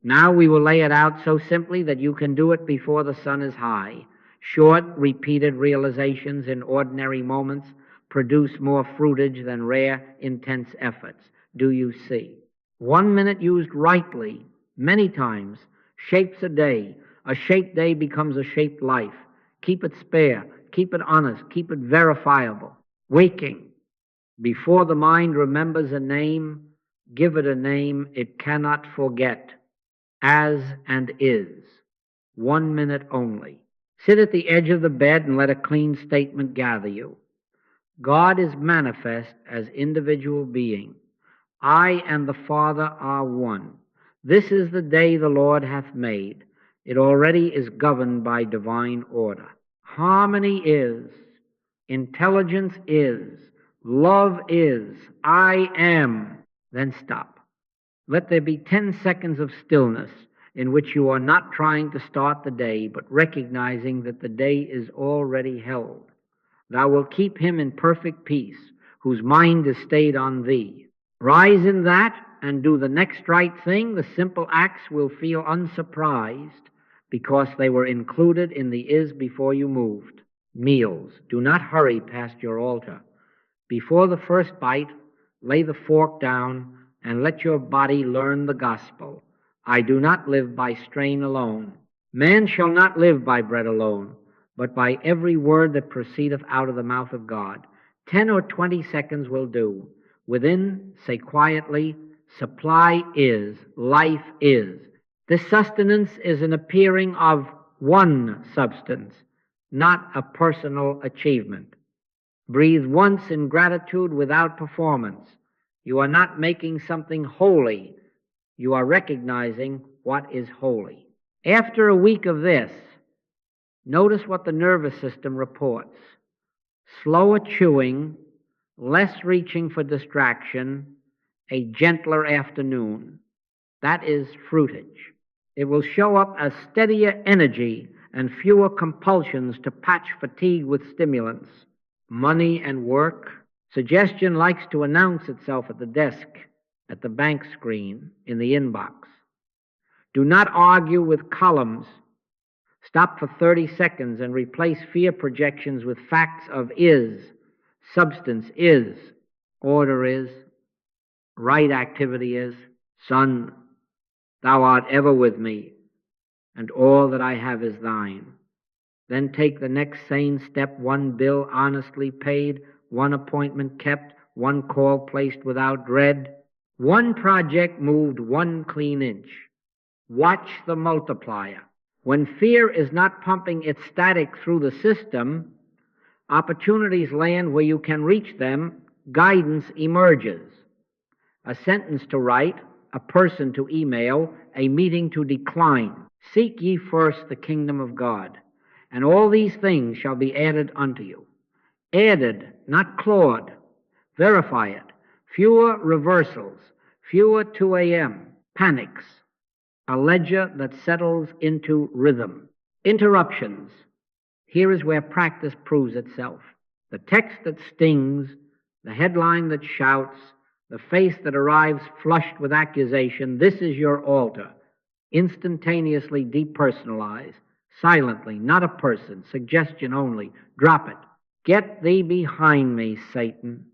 Now we will lay it out so simply that you can do it before the sun is high. Short, repeated realizations in ordinary moments produce more fruitage than rare, intense efforts. Do you see? 1 minute used rightly, many times, shapes a day. A shaped day becomes a shaped life. Keep it spare, keep it honest, keep it verifiable. Waking, before the mind remembers a name, give it a name it cannot forget. As and is. 1 minute only. Sit at the edge of the bed and let a clean statement gather you. God is manifest as individual being. I and the Father are one. This is the day the Lord hath made. It already is governed by divine order. Harmony is. Intelligence is. Love is. I am. Then stop. Let there be 10 seconds of stillness in which you are not trying to start the day, but recognizing that the day is already held. Thou wilt keep him in perfect peace, whose mind is stayed on thee. Rise in that and do the next right thing. The simple acts will feel unsurprised because they were included in the is before you moved. Meals. Do not hurry past your altar. Before the first bite, lay the fork down and let your body learn the gospel. I do not live by strain alone. Man shall not live by bread alone, but by every word that proceedeth out of the mouth of God. 10 or 20 seconds will do. Within, say quietly, supply is, life is. This sustenance is an appearing of one substance, not a personal achievement. Breathe once in gratitude without performance. You are not making something holy. You are recognizing what is holy. After a week of this, notice what the nervous system reports. Slower chewing, less reaching for distraction, a gentler afternoon. That is fruitage. It will show up as steadier energy and fewer compulsions to patch fatigue with stimulants. Money and work. Suggestion likes to announce itself at the desk, at the bank screen, in the inbox. Do not argue with columns. Stop for 30 seconds and replace fear projections with facts of is. Substance is. Order is. Right activity is. Son, thou art ever with me, and all that I have is thine. Then take the next sane step, 1 bill honestly paid, 1 appointment kept, 1 call placed without dread, 1 project moved 1 clean inch. Watch the multiplier. When fear is not pumping its static through the system, opportunities land where you can reach them, guidance emerges. A sentence to write, a person to email, a meeting to decline. Seek ye first the kingdom of God, and all these things shall be added unto you. Added, not clawed. Verify it. Fewer reversals, fewer 2 a.m. panics. A ledger that settles into rhythm. Interruptions. Here is where practice proves itself. The text that stings, the headline that shouts, the face that arrives flushed with accusation. This is your altar. Instantaneously depersonalize. Silently, not a person, suggestion only. Drop it. Get thee behind me, Satan.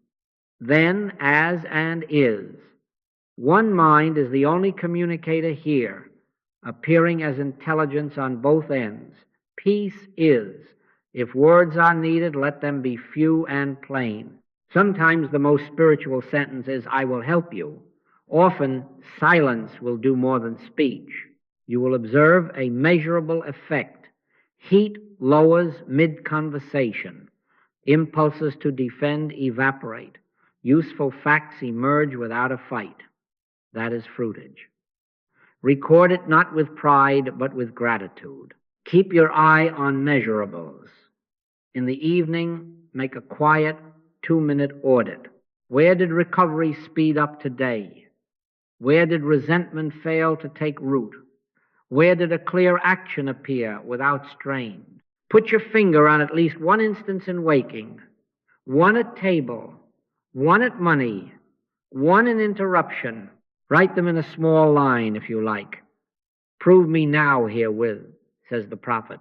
Then, as and is. One mind is the only communicator here, appearing as intelligence on both ends. Peace is. If words are needed, let them be few and plain. Sometimes the most spiritual sentence is, I will help you. Often, silence will do more than speech. You will observe a measurable effect. Heat lowers mid-conversation. Impulses to defend evaporate. Useful facts emerge without a fight. That is fruitage. Record it not with pride, but with gratitude. Keep your eye on measurables. In the evening, make a quiet 2-minute audit. Where did recovery speed up today? Where did resentment fail to take root? Where did a clear action appear without strain? Put your finger on at least one instance in waking, one at table, one at money, one in interruption. Write them in a small line if you like. Prove me now herewith, says the prophet.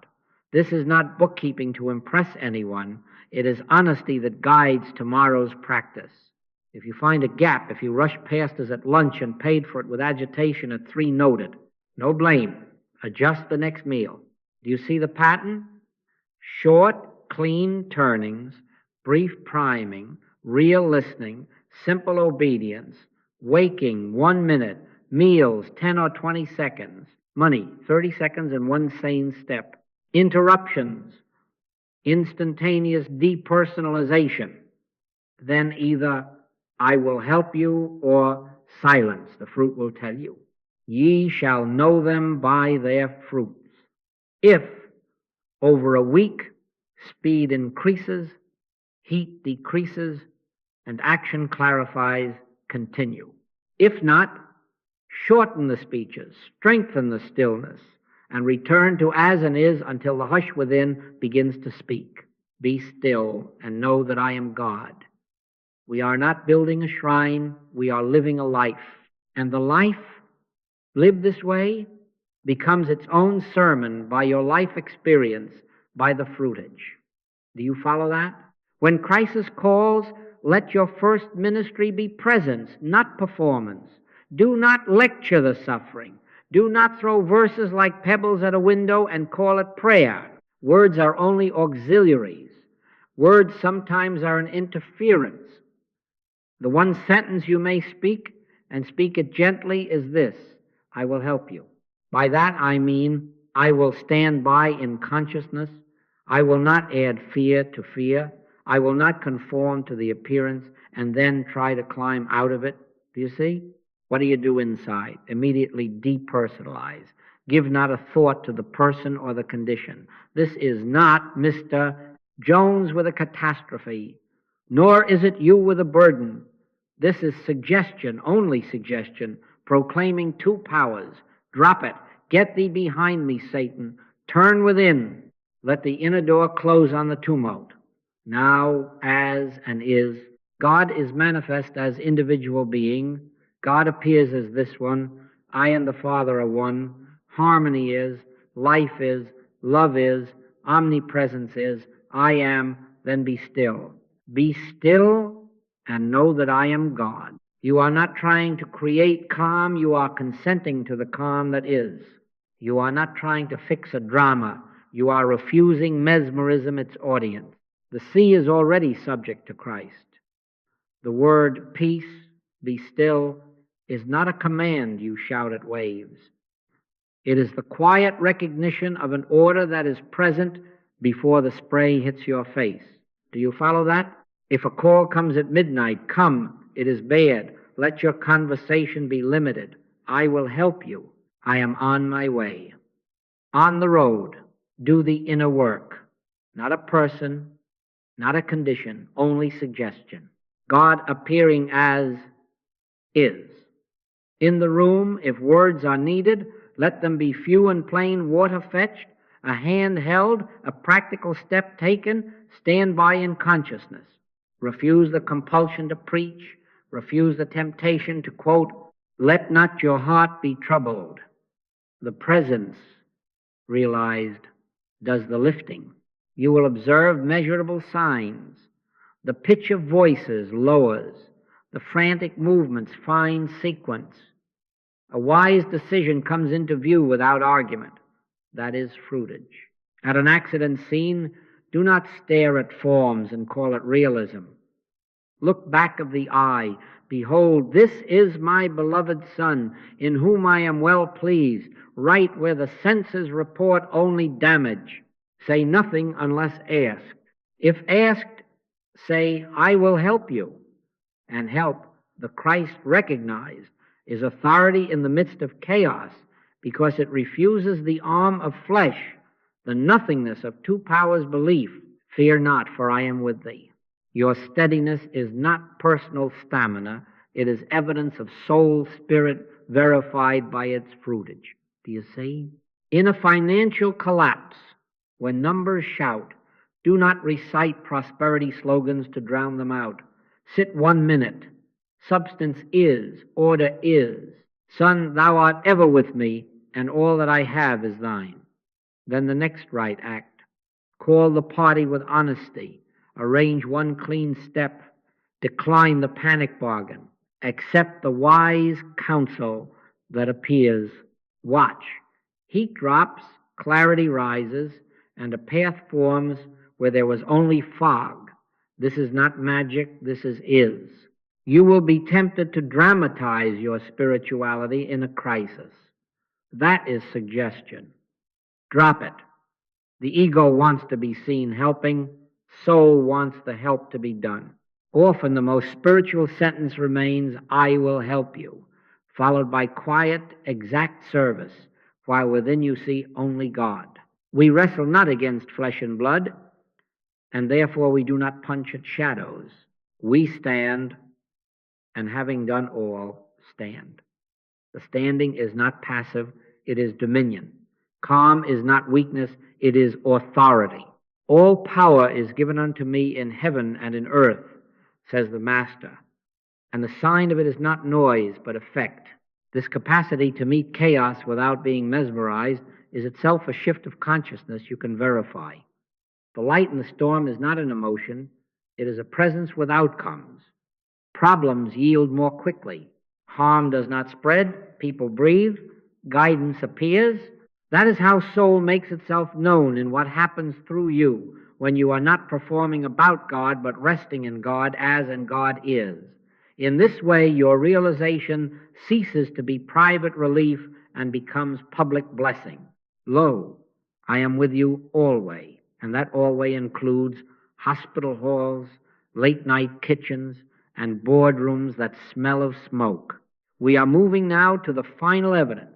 This is not bookkeeping to impress anyone. It is honesty that guides tomorrow's practice. If you find a gap, if you rush past us at lunch and paid for it with agitation at 3 noted, no blame. Adjust the next meal. Do you see the pattern? Short, clean turnings, brief priming, real listening, simple obedience, waking 1 minute, meals 10 or 20 seconds, money 30 seconds and one sane step, interruptions, instantaneous depersonalization. Then either I will help you or silence, the fruit will tell you. Ye shall know them by their fruits. If over a week speed increases, heat decreases, and action clarifies, continue. If not, shorten the speeches, strengthen the stillness, and return to as and is until the hush within begins to speak. Be still and know that I am God. We are not building a shrine, we are living a life. And the life lived this way becomes its own sermon by your life experience, by the fruitage. Do you follow that? When crisis calls, let your first ministry be presence, not performance. Do not lecture the suffering. Do not throw verses like pebbles at a window and call it prayer. Words are only auxiliaries. Words sometimes are an interference. The one sentence you may speak, and speak it gently, is this: I will help you. By that I mean I will stand by in consciousness. I will not add fear to fear. I will not conform to the appearance and then try to climb out of it. Do you see? What do you do inside? Immediately depersonalize. Give not a thought to the person or the condition. This is not Mr. Jones with a catastrophe, nor is it you with a burden. This is suggestion, only suggestion, proclaiming 2 powers. Drop it. Get thee behind me, Satan. Turn within. Let the inner door close on the tumult. Now, as and is, God is manifest as individual being. God appears as this one. I and the Father are one. Harmony is, life is, love is, omnipresence is. I am, then be still. Be still and know that I am God. You are not trying to create calm, you are consenting to the calm that is. You are not trying to fix a drama, you are refusing mesmerism its audience. The sea is already subject to Christ. The word peace, be still, is not a command you shout at waves. It is the quiet recognition of an order that is present before the spray hits your face. Do you follow that? If a call comes at midnight, come, it is bad. Let your conversation be limited. I will help you. I am on my way. On the road, do the inner work. Not a person, not a condition, only suggestion. God appearing as is. In the room, if words are needed, let them be few and plain, water fetched, a hand held, a practical step taken, stand by in consciousness. Refuse the compulsion to preach, refuse the temptation to quote, let not your heart be troubled. The presence, realized, does the lifting. You will observe measurable signs. The pitch of voices lowers. The frantic movements find sequence. A wise decision comes into view without argument. That is fruitage. At an accident scene, do not stare at forms and call it realism. Look back of the eye. Behold, this is my beloved Son, in whom I am well pleased. Right where the senses report only damage. Say nothing unless asked. If asked, say, I will help you. and help the Christ recognized is authority in the midst of chaos, because it refuses the arm of flesh, the nothingness of two powers' belief. Fear not, for I am with thee. Your steadiness is not personal stamina. It is evidence of soul spirit verified by its fruitage. Do you see? In a financial collapse, when numbers shout, do not recite prosperity slogans to drown them out. Sit 1 minute. Substance is, order is. Son, thou art ever with me, and all that I have is thine. Then the next right act. Call the party with honesty. Arrange one clean step. Decline the panic bargain. Accept the wise counsel that appears. Watch. Heat drops, clarity rises, and a path forms where there was only fog. This is not magic, this is. You will be tempted to dramatize your spirituality in a crisis. That is suggestion. Drop it. The ego wants to be seen helping. Soul wants the help to be done. Often the most spiritual sentence remains, I will help you, followed by quiet, exact service, while within you see only God. We wrestle not against flesh and blood, and therefore we do not punch at shadows. We stand, and having done all, stand. The standing is not passive, it is dominion. Calm is not weakness, it is authority. All power is given unto me in heaven and in earth, says the Master, and the sign of it is not noise, but effect. This capacity to meet chaos without being mesmerized is itself a shift of consciousness you can verify. The light in the storm is not an emotion, it is a presence with outcomes. Problems yield more quickly. Harm does not spread, people breathe, guidance appears. That is how soul makes itself known in what happens through you when you are not performing about God but resting in God as and God is. In this way, your realization ceases to be private relief and becomes public blessing. Lo, I am with you always, and that always includes hospital halls, late-night kitchens, and boardrooms that smell of smoke. We are moving now to the final evidence.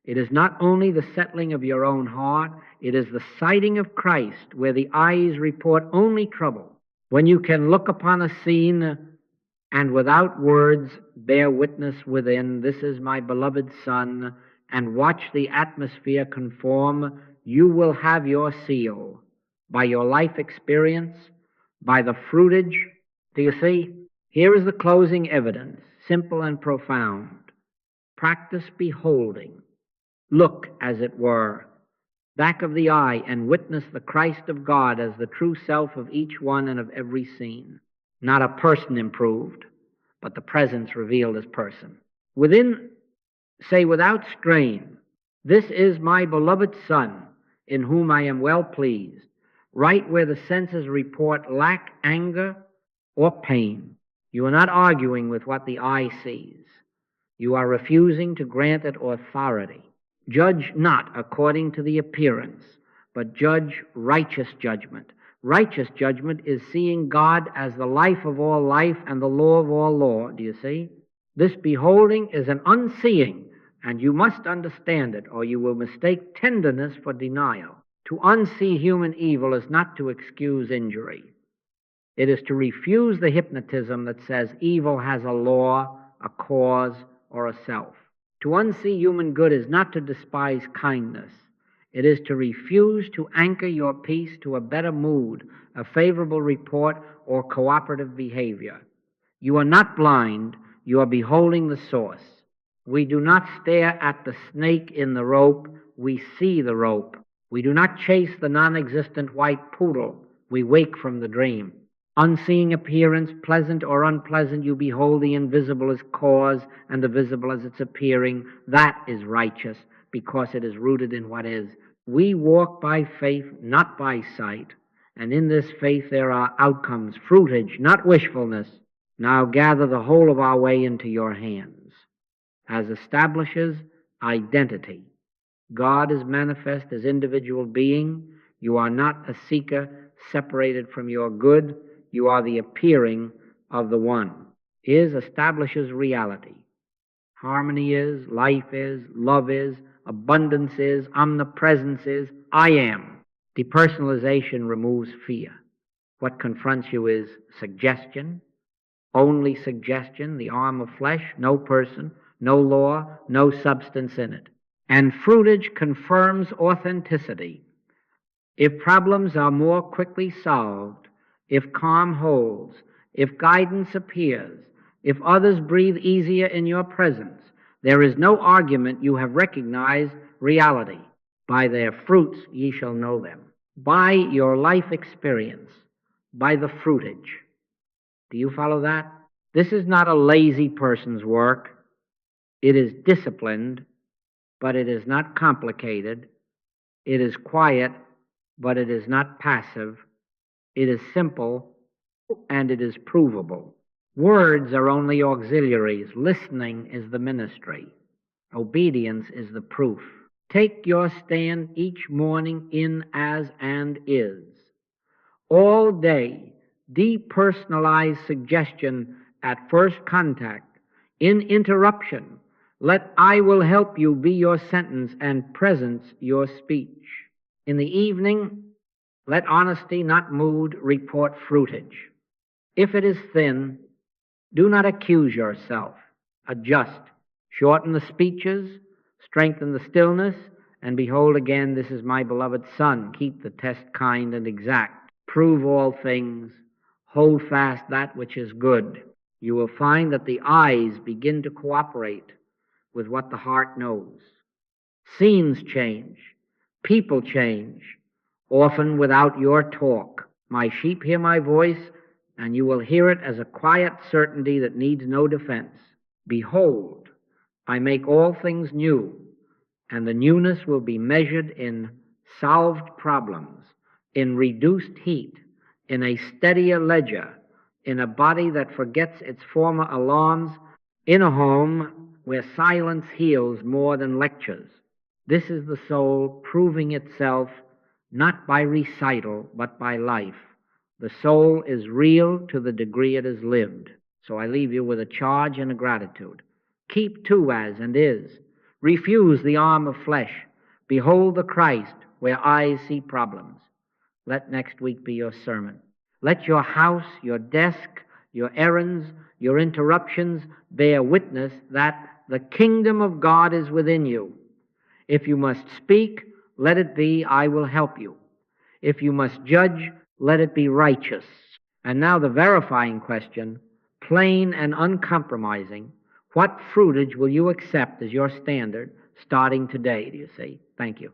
It is not only the settling of your own heart, it is the sighting of Christ where the eyes report only trouble. When you can look upon a scene and without words bear witness within, this is my beloved Son, and watch the atmosphere conform, you will have your seal by your life experience, by the fruitage. Do you see? Here is the closing evidence, simple and profound. Practice beholding. Look, as it were, back of the eye and witness the Christ of God as the true self of each one and of every scene. Not a person improved, but the presence revealed as person. Within, say without strain, this is my beloved Son, in whom I am well pleased, right where the senses report lack, anger, or pain. You are not arguing with what the eye sees. You are refusing to grant it authority. Judge not according to the appearance, but judge righteous judgment. Righteous judgment is seeing God as the life of all life and the law of all law. Do you see? This beholding is an unseeing, and you must understand it, or you will mistake tenderness for denial. To unsee human evil is not to excuse injury. It is to refuse the hypnotism that says evil has a law, a cause, or a self. To unsee human good is not to despise kindness. It is to refuse to anchor your peace to a better mood, a favorable report, or cooperative behavior. You are not blind, you are beholding the source. We do not stare at the snake in the rope, we see the rope. We do not chase the non-existent white poodle, we wake from the dream. Unseeing appearance, pleasant or unpleasant, you behold the invisible as cause and the visible as its appearing. That is righteous, because it is rooted in what is. We walk by faith, not by sight, and in this faith there are outcomes, fruitage, not wishfulness. Now gather the whole of our way into your hands, as establishes identity. God is manifest as individual being. You are not a seeker separated from your good. You are the appearing of the one. establishes reality. Harmony is, life is, love is, abundance is, omnipresence is, I am. Depersonalization removes fear. What confronts you is suggestion, only suggestion, the arm of flesh, no person, no law, no substance in it. And fruitage confirms authenticity. If problems are more quickly solved, if calm holds, if guidance appears, if others breathe easier in your presence, there is no argument you have recognized reality. By their fruits ye shall know them. By your life experience, by the fruitage. Do you follow that? This is not a lazy person's work. It is disciplined, but it is not complicated. It is quiet, but it is not passive. It is simple, and it is provable. Words are only auxiliaries. Listening is the ministry. Obedience is the proof. Take your stand each morning in as and is. All day, depersonalize suggestion at first contact. In interruption, let I will help you be your sentence and presence your speech. In the evening, let honesty, not mood, report fruitage. If it is thin, do not accuse yourself. Adjust. Shorten the speeches, strengthen the stillness, and behold again, this is my beloved Son. Keep the test kind and exact. Prove all things. Hold fast that which is good. You will find that the eyes begin to cooperate with what the heart knows. Scenes change. People change, often without your talk. My sheep hear my voice, and you will hear it as a quiet certainty that needs no defense. Behold, I make all things new, and the newness will be measured in solved problems, in reduced heat, in a steadier ledger, in a body that forgets its former alarms, in a home where silence heals more than lectures. This is the soul proving itself not by recital, but by life. The soul is real to the degree it is lived. So I leave you with a charge and a gratitude. Keep to as and is. Refuse the arm of flesh. Behold the Christ where eyes see problems. Let next week be your sermon. Let your house, your desk, your errands, your interruptions bear witness that the kingdom of God is within you. If you must speak, let it be, I will help you. If you must judge, let it be righteous. And now the verifying question, plain and uncompromising, what fruitage will you accept as your standard starting today, do you see? Thank you.